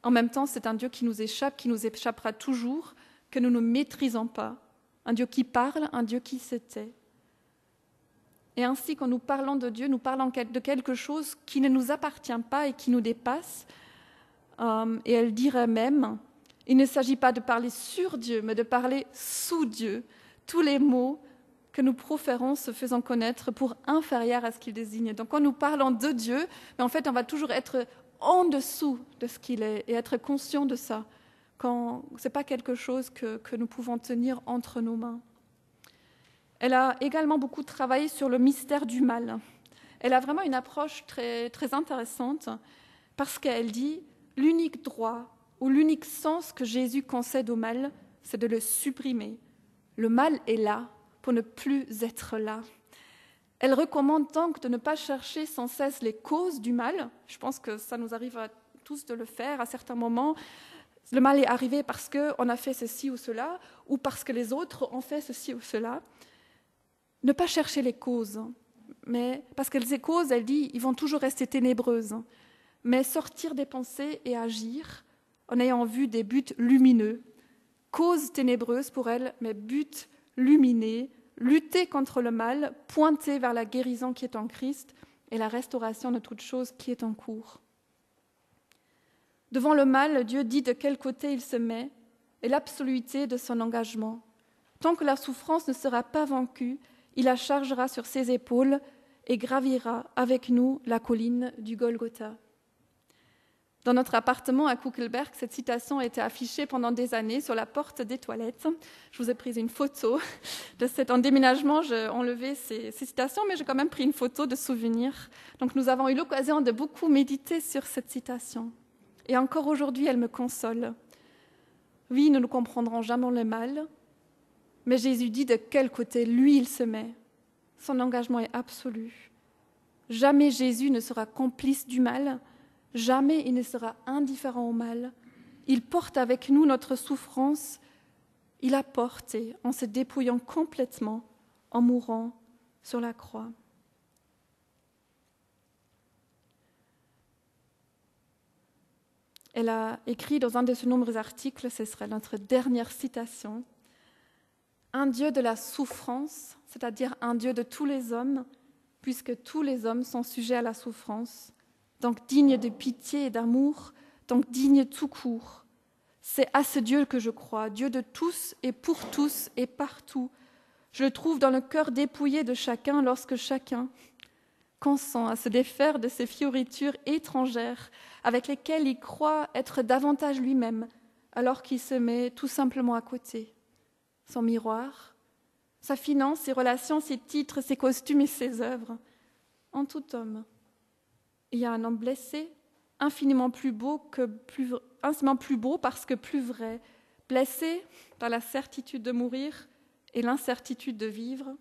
[SPEAKER 4] En même temps, c'est un Dieu qui nous échappe, qui nous échappera toujours, que nous ne maîtrisons pas. un Dieu qui parle, un Dieu qui se tait. Et ainsi, quand nous parlons de Dieu, nous parlons de quelque chose qui ne nous appartient pas et qui nous dépasse. Et elle dirait même, il ne s'agit pas de parler sur Dieu, mais de parler sous Dieu. Tous les mots que nous proférons se faisant connaître pour inférieurs à ce qu'il désigne. Donc quand nous parlons de Dieu, mais en fait, on va toujours être en dessous de ce qu'il est et être conscient de ça. Quand ce n'est pas quelque chose que nous pouvons tenir entre nos mains. Elle a également beaucoup travaillé sur le mystère du mal. Elle a vraiment une approche très, très intéressante parce qu'elle dit l'unique droit ou l'unique sens que Jésus concède au mal, c'est de le supprimer. Le mal est là pour ne plus être là. Elle recommande donc de ne pas chercher sans cesse les causes du mal. Je pense que ça nous arrive à tous de le faire à certains moments. Le mal est arrivé parce qu'on a fait ceci ou cela, ou parce que les autres ont fait ceci ou cela. Ne pas chercher les causes, mais parce que ces causes, elle dit, ils vont toujours rester ténébreuses. Mais sortir des pensées et agir en ayant vu des buts lumineux. Causes ténébreuses pour elle, mais buts lumineux. Lutter contre le mal, pointer vers la guérison qui est en Christ et la restauration de toute chose qui est en cours. Devant le mal, Dieu dit de quel côté il se met et l'absoluité de son engagement. Tant que la souffrance ne sera pas vaincue, il la chargera sur ses épaules et gravira avec nous la colline du Golgotha. Dans notre appartement à Kuckelberg, cette citation a été affichée pendant des années sur la porte des toilettes. Je vous ai pris une photo de cet déménagement. J'ai enlevé ces citations, mais j'ai quand même pris une photo de souvenir. Donc nous avons eu l'occasion de beaucoup méditer sur cette citation. Et encore aujourd'hui, elle me console. Oui, nous ne comprendrons jamais le mal, mais Jésus dit de quel côté lui il se met. Son engagement est absolu. Jamais Jésus ne sera complice du mal, jamais il ne sera indifférent au mal. Il porte avec nous notre souffrance, il a porté en se dépouillant complètement, en mourant sur la croix. Elle a écrit dans un de ses nombreux articles, ce serait notre dernière citation, un Dieu de la souffrance, c'est-à-dire un Dieu de tous les hommes, puisque tous les hommes sont sujets à la souffrance, donc digne de pitié et d'amour, donc digne tout court. C'est à ce Dieu que je crois, Dieu de tous et pour tous et partout. Je le trouve dans le cœur dépouillé de chacun lorsque chacun consent à se défaire de ces fioritures étrangères avec lesquelles il croit être davantage lui-même, alors qu'il se met tout simplement à côté. Son miroir, sa finance, ses relations, ses titres, ses costumes et ses œuvres. En tout homme, il y a un homme blessé, infiniment plus beau parce que plus vrai, blessé dans la certitude de mourir et l'incertitude de vivre,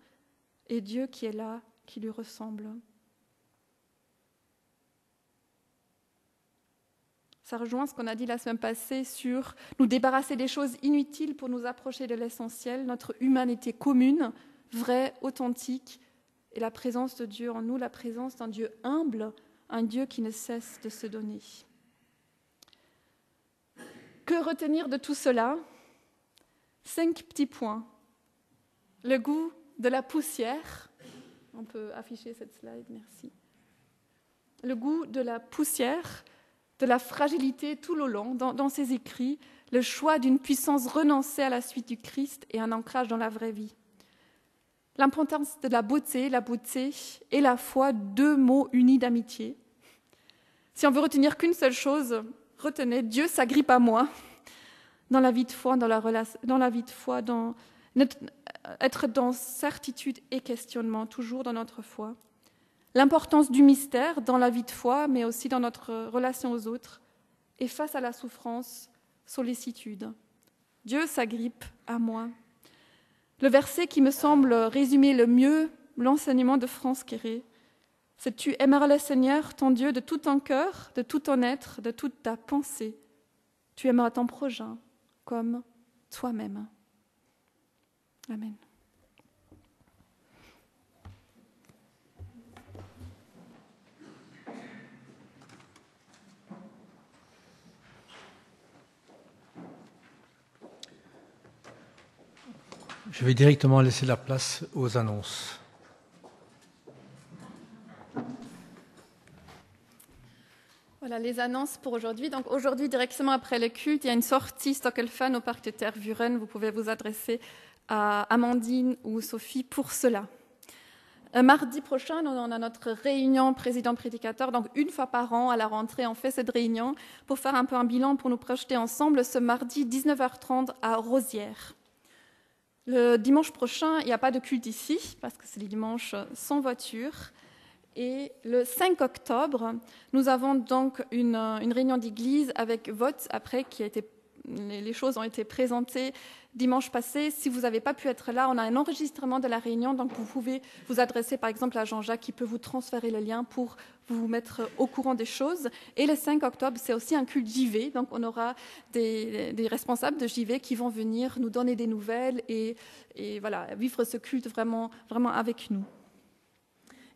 [SPEAKER 4] et Dieu qui est là, qui lui ressemble. Ça rejoint ce qu'on a dit la semaine passée sur nous débarrasser des choses inutiles pour nous approcher de l'essentiel, notre humanité commune, vraie, authentique, et la présence de Dieu en nous, la présence d'un Dieu humble, un Dieu qui ne cesse de se donner. Que retenir de tout cela ? 5 petits points. Le goût de la poussière. On peut afficher cette slide, merci. Le goût de la poussière, de la fragilité tout le long, dans ses écrits, le choix d'une puissance renoncée à la suite du Christ et un ancrage dans la vraie vie. L'importance de la beauté et la foi, 2 mots unis d'amitié. Si on veut retenir qu'une seule chose, retenez, Dieu s'agrippe à moi dans la vie de foi, être dans certitude et questionnement, toujours dans notre foi. L'importance du mystère dans la vie de foi, mais aussi dans notre relation aux autres, et face à la souffrance, sollicitude. Dieu s'agrippe à moi. Le verset qui me semble résumer le mieux l'enseignement de France Quéré, c'est « Tu aimeras le Seigneur, ton Dieu, de tout ton cœur, de tout ton être, de toute ta pensée. Tu aimeras ton prochain comme toi-même. » Amen.
[SPEAKER 1] Je vais directement laisser la place aux annonces.
[SPEAKER 4] Voilà les annonces pour aujourd'hui. Donc aujourd'hui, directement après le culte, il y a une sortie Stockelfan au parc de Tervuren. Vous pouvez vous adresser à Amandine ou Sophie pour cela. Mardi prochain, on a notre réunion président-prédicateur. Donc une fois par an, à la rentrée, on fait cette réunion pour faire un peu un bilan, pour nous projeter ensemble ce mardi 19h30 à Rosières. Le dimanche prochain, il n'y a pas de culte ici, parce que c'est le dimanche sans voiture. Et le 5 octobre, nous avons donc une réunion d'église avec vote après, les choses ont été présentées dimanche passé. Si vous n'avez pas pu être là, on a un enregistrement de la réunion, donc vous pouvez vous adresser par exemple à Jean-Jacques qui peut vous transférer le lien pour vous mettre au courant des choses. Et le 5 octobre, c'est aussi un culte JV, donc on aura des responsables de JV qui vont venir nous donner des nouvelles et voilà, vivre ce culte vraiment avec nous.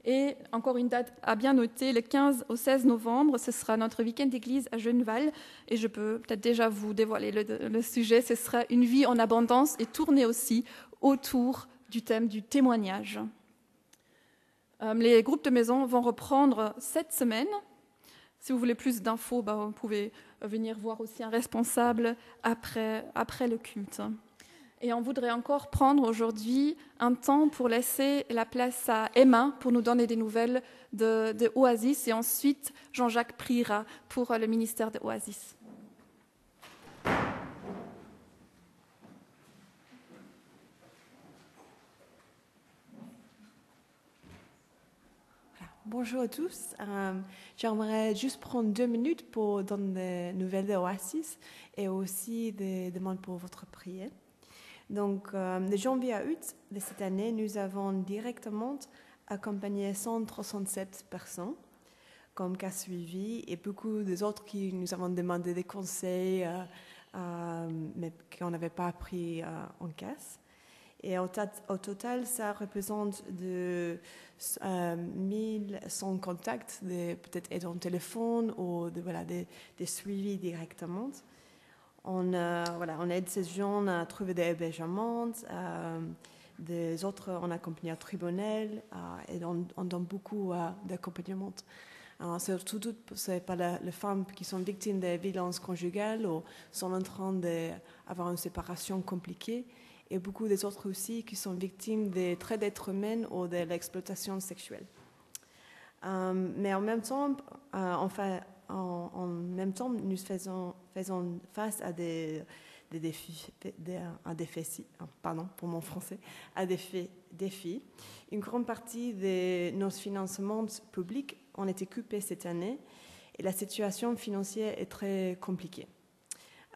[SPEAKER 4] Et encore une date à bien noter, le 15 au 16 novembre, ce sera notre week-end d'église à Genneval. Et je peux peut-être déjà vous dévoiler le sujet. Ce sera une vie en abondance et tourné aussi autour du thème du témoignage. Les groupes de maison vont reprendre cette semaine. Si vous voulez plus d'infos, vous pouvez venir voir aussi un responsable après le culte. Et on voudrait encore prendre aujourd'hui un temps pour laisser la place à Emma pour nous donner des nouvelles de Oasis. Et ensuite, Jean-Jacques priera pour le ministère de Oasis.
[SPEAKER 5] Bonjour à tous. J'aimerais juste prendre 2 minutes pour donner des nouvelles de Oasis et aussi des demandes pour votre prière. Donc, de janvier à août de cette année, nous avons directement accompagné 167 personnes comme cas suivi et beaucoup des autres qui nous avons demandé des conseils, mais qu'on n'avait pas pris en casse. Et au total, ça représente de 1100 contacts, peut-être aides en téléphone ou des suivis directement. On aide ces gens à trouver des hébergements, des autres on accompagne au tribunal et on donne beaucoup d'accompagnement. Surtout, ce n'est pas les femmes qui sont victimes de violences conjugales ou sont en train d'avoir une séparation compliquée et beaucoup des autres aussi qui sont victimes des traits d'êtres humains ou de l'exploitation sexuelle. Mais en même temps, nous faisons face à des défis, pour mon français, à des défis. Une grande partie de nos financements publics ont été coupés cette année et la situation financière est très compliquée.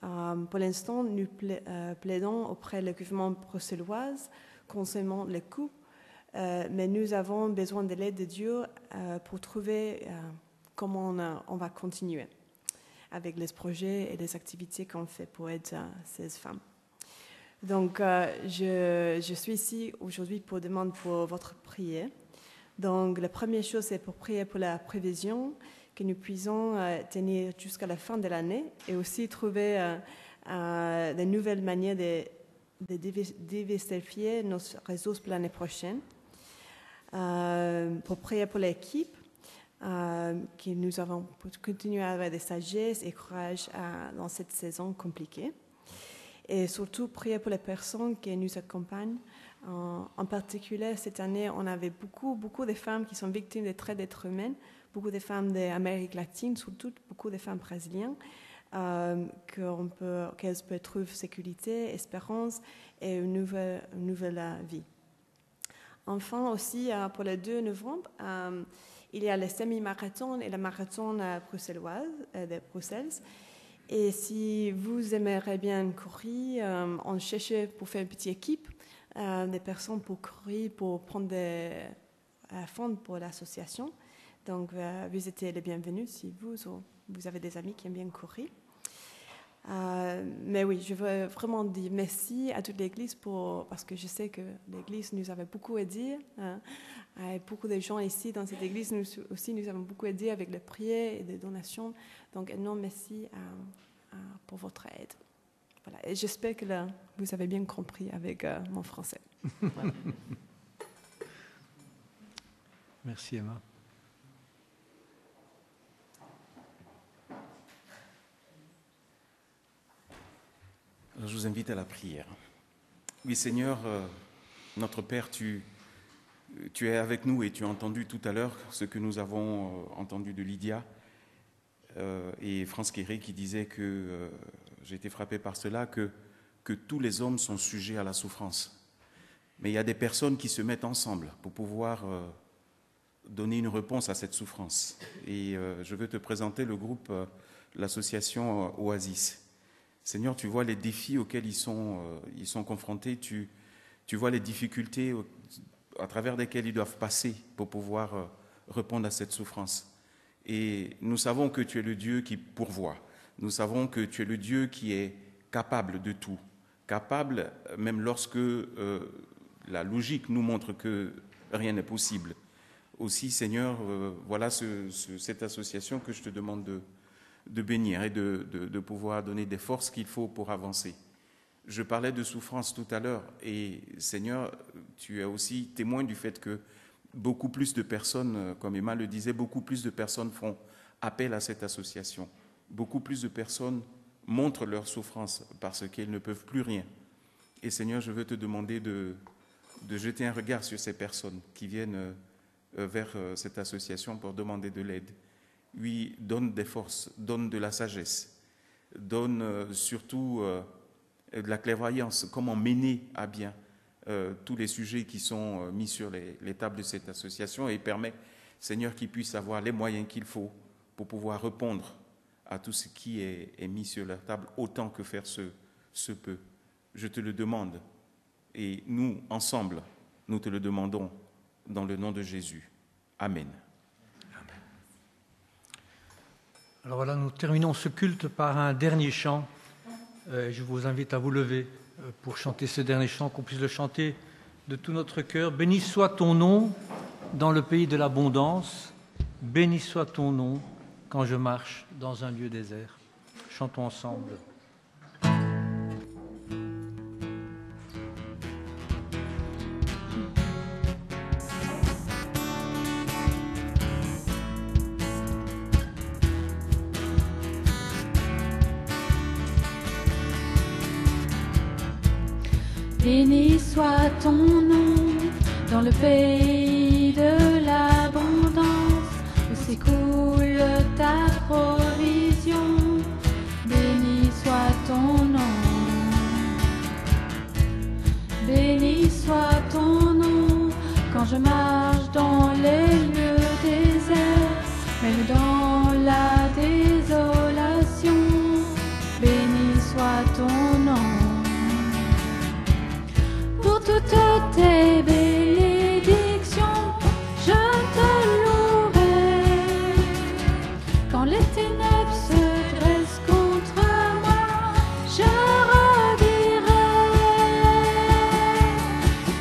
[SPEAKER 5] Pour l'instant, nous plaidons auprès du gouvernement bruxellois concernant les coûts, mais nous avons besoin de l'aide de Dieu pour trouver comment on va continuer avec les projets et les activités qu'on fait pour aider ces femmes. Donc, je suis ici aujourd'hui pour demander pour votre prière. Donc, la première chose, c'est pour prier pour la prévision, que nous puissions tenir jusqu'à la fin de l'année et aussi trouver de nouvelles manières de diversifier nos ressources pour l'année prochaine. Pour prier pour l'équipe, que nous avons pour continuer à avoir des sagesse et courage dans cette saison compliquée. Et surtout, prier pour les personnes qui nous accompagnent. En particulier, cette année, on avait beaucoup de femmes qui sont victimes des traits d'êtres humains, beaucoup de femmes d'Amérique latine, surtout beaucoup de femmes brésiliennes, qu'elles peuvent trouver sécurité, espérance et une nouvelle vie. Enfin, aussi, pour le 2 novembre, il y a le semi-marathon et le marathon de Bruxelles. Et si vous aimeriez bien courir, on cherchait pour faire une petite équipe, des personnes pour courir, pour prendre des fonds pour l'association. Donc, vous êtes les bienvenus si vous avez des amis qui aiment bien courir. Mais oui, je veux vraiment dire merci à toute l'Église parce que je sais que l'Église nous avait beaucoup aidé. Et beaucoup de gens ici dans cette Église nous avons beaucoup aidé avec les prières et les donations. Donc, énorme merci pour votre aide. Voilà. Et j'espère que là, vous avez bien compris avec mon français. Voilà.
[SPEAKER 1] Merci Emma.
[SPEAKER 3] Alors, je vous invite à la prière. Oui, Seigneur, notre Père, tu es avec nous et tu as entendu tout à l'heure ce que nous avons entendu de Lydia et France Quéré qui disait que j'ai été frappé par cela, que tous les hommes sont sujets à la souffrance. Mais il y a des personnes qui se mettent ensemble pour pouvoir donner une réponse à cette souffrance. Et je veux te présenter le groupe, l'association Oasis. Seigneur, tu vois les défis auxquels ils sont confrontés, tu vois les difficultés à travers lesquelles ils doivent passer pour pouvoir répondre à cette souffrance. Et nous savons que tu es le Dieu qui pourvoit. Nous savons que tu es le Dieu qui est capable de tout. Capable, même lorsque la logique nous montre que rien n'est possible. Aussi, Seigneur, voilà cette association que je te demande de bénir et de pouvoir donner des forces qu'il faut pour avancer. Je parlais de souffrance tout à l'heure et Seigneur, tu es aussi témoin du fait que beaucoup plus de personnes, comme Emma le disait, beaucoup plus de personnes font appel à cette association. Beaucoup plus de personnes montrent leur souffrance parce qu'elles ne peuvent plus rien. Et Seigneur, je veux te demander de jeter un regard sur ces personnes qui viennent vers cette association pour demander de l'aide. Oui, donne des forces, donne de la sagesse, donne surtout de la clairvoyance, comment mener à bien tous les sujets qui sont mis sur les tables de cette association et permet, Seigneur, qu'ils puissent avoir les moyens qu'il faut pour pouvoir répondre à tout ce qui est mis sur leur table, autant que faire se peut. Je te le demande et nous, ensemble, nous te le demandons dans le nom de Jésus. Amen.
[SPEAKER 1] Alors voilà, nous terminons ce culte par un dernier chant. Je vous invite à vous lever pour chanter ce dernier chant, qu'on puisse le chanter de tout notre cœur. Béni soit ton nom dans le pays de l'abondance. Béni soit ton nom quand je marche dans un lieu désert. Chantons ensemble.
[SPEAKER 2] Béni soit ton nom dans le pays de l'abondance, où s'écoule ta provision. Béni soit ton nom. Béni soit ton nom quand je marche dans les lieux déserts, même dans la désolation. Béni soit ton nom. Pour toutes tes bénédictions, je te louerai. Quand les ténèbres se dressent contre moi, je redirai.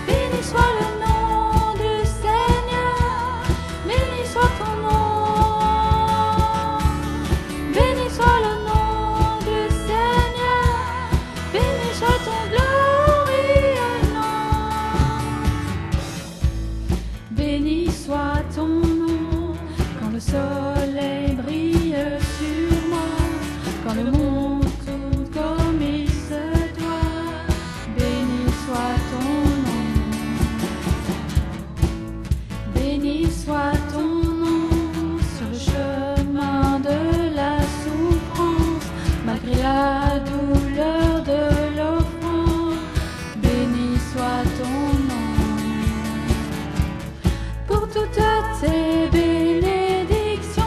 [SPEAKER 2] Béni soit le nom du Seigneur, béni soit ton nom. Béni soit le nom du Seigneur, béni soit ton glorieux. Béni soit ton nom quand le soleil brille sur moi, quand le monde tourne comme il se doit. Béni soit ton nom. Béni soit ton nom sur le chemin de la souffrance, malgré la douleur de l'offrande. Béni soit ton nom. Pour toutes tes bénédictions,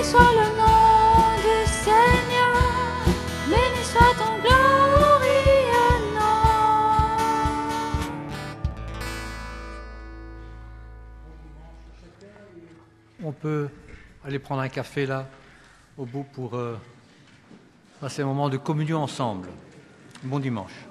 [SPEAKER 2] soit le nom du Seigneur, béni soit ton glorieux nom.
[SPEAKER 1] On peut aller prendre un café là, au bout, pour passer un moment de communion ensemble. Bon dimanche.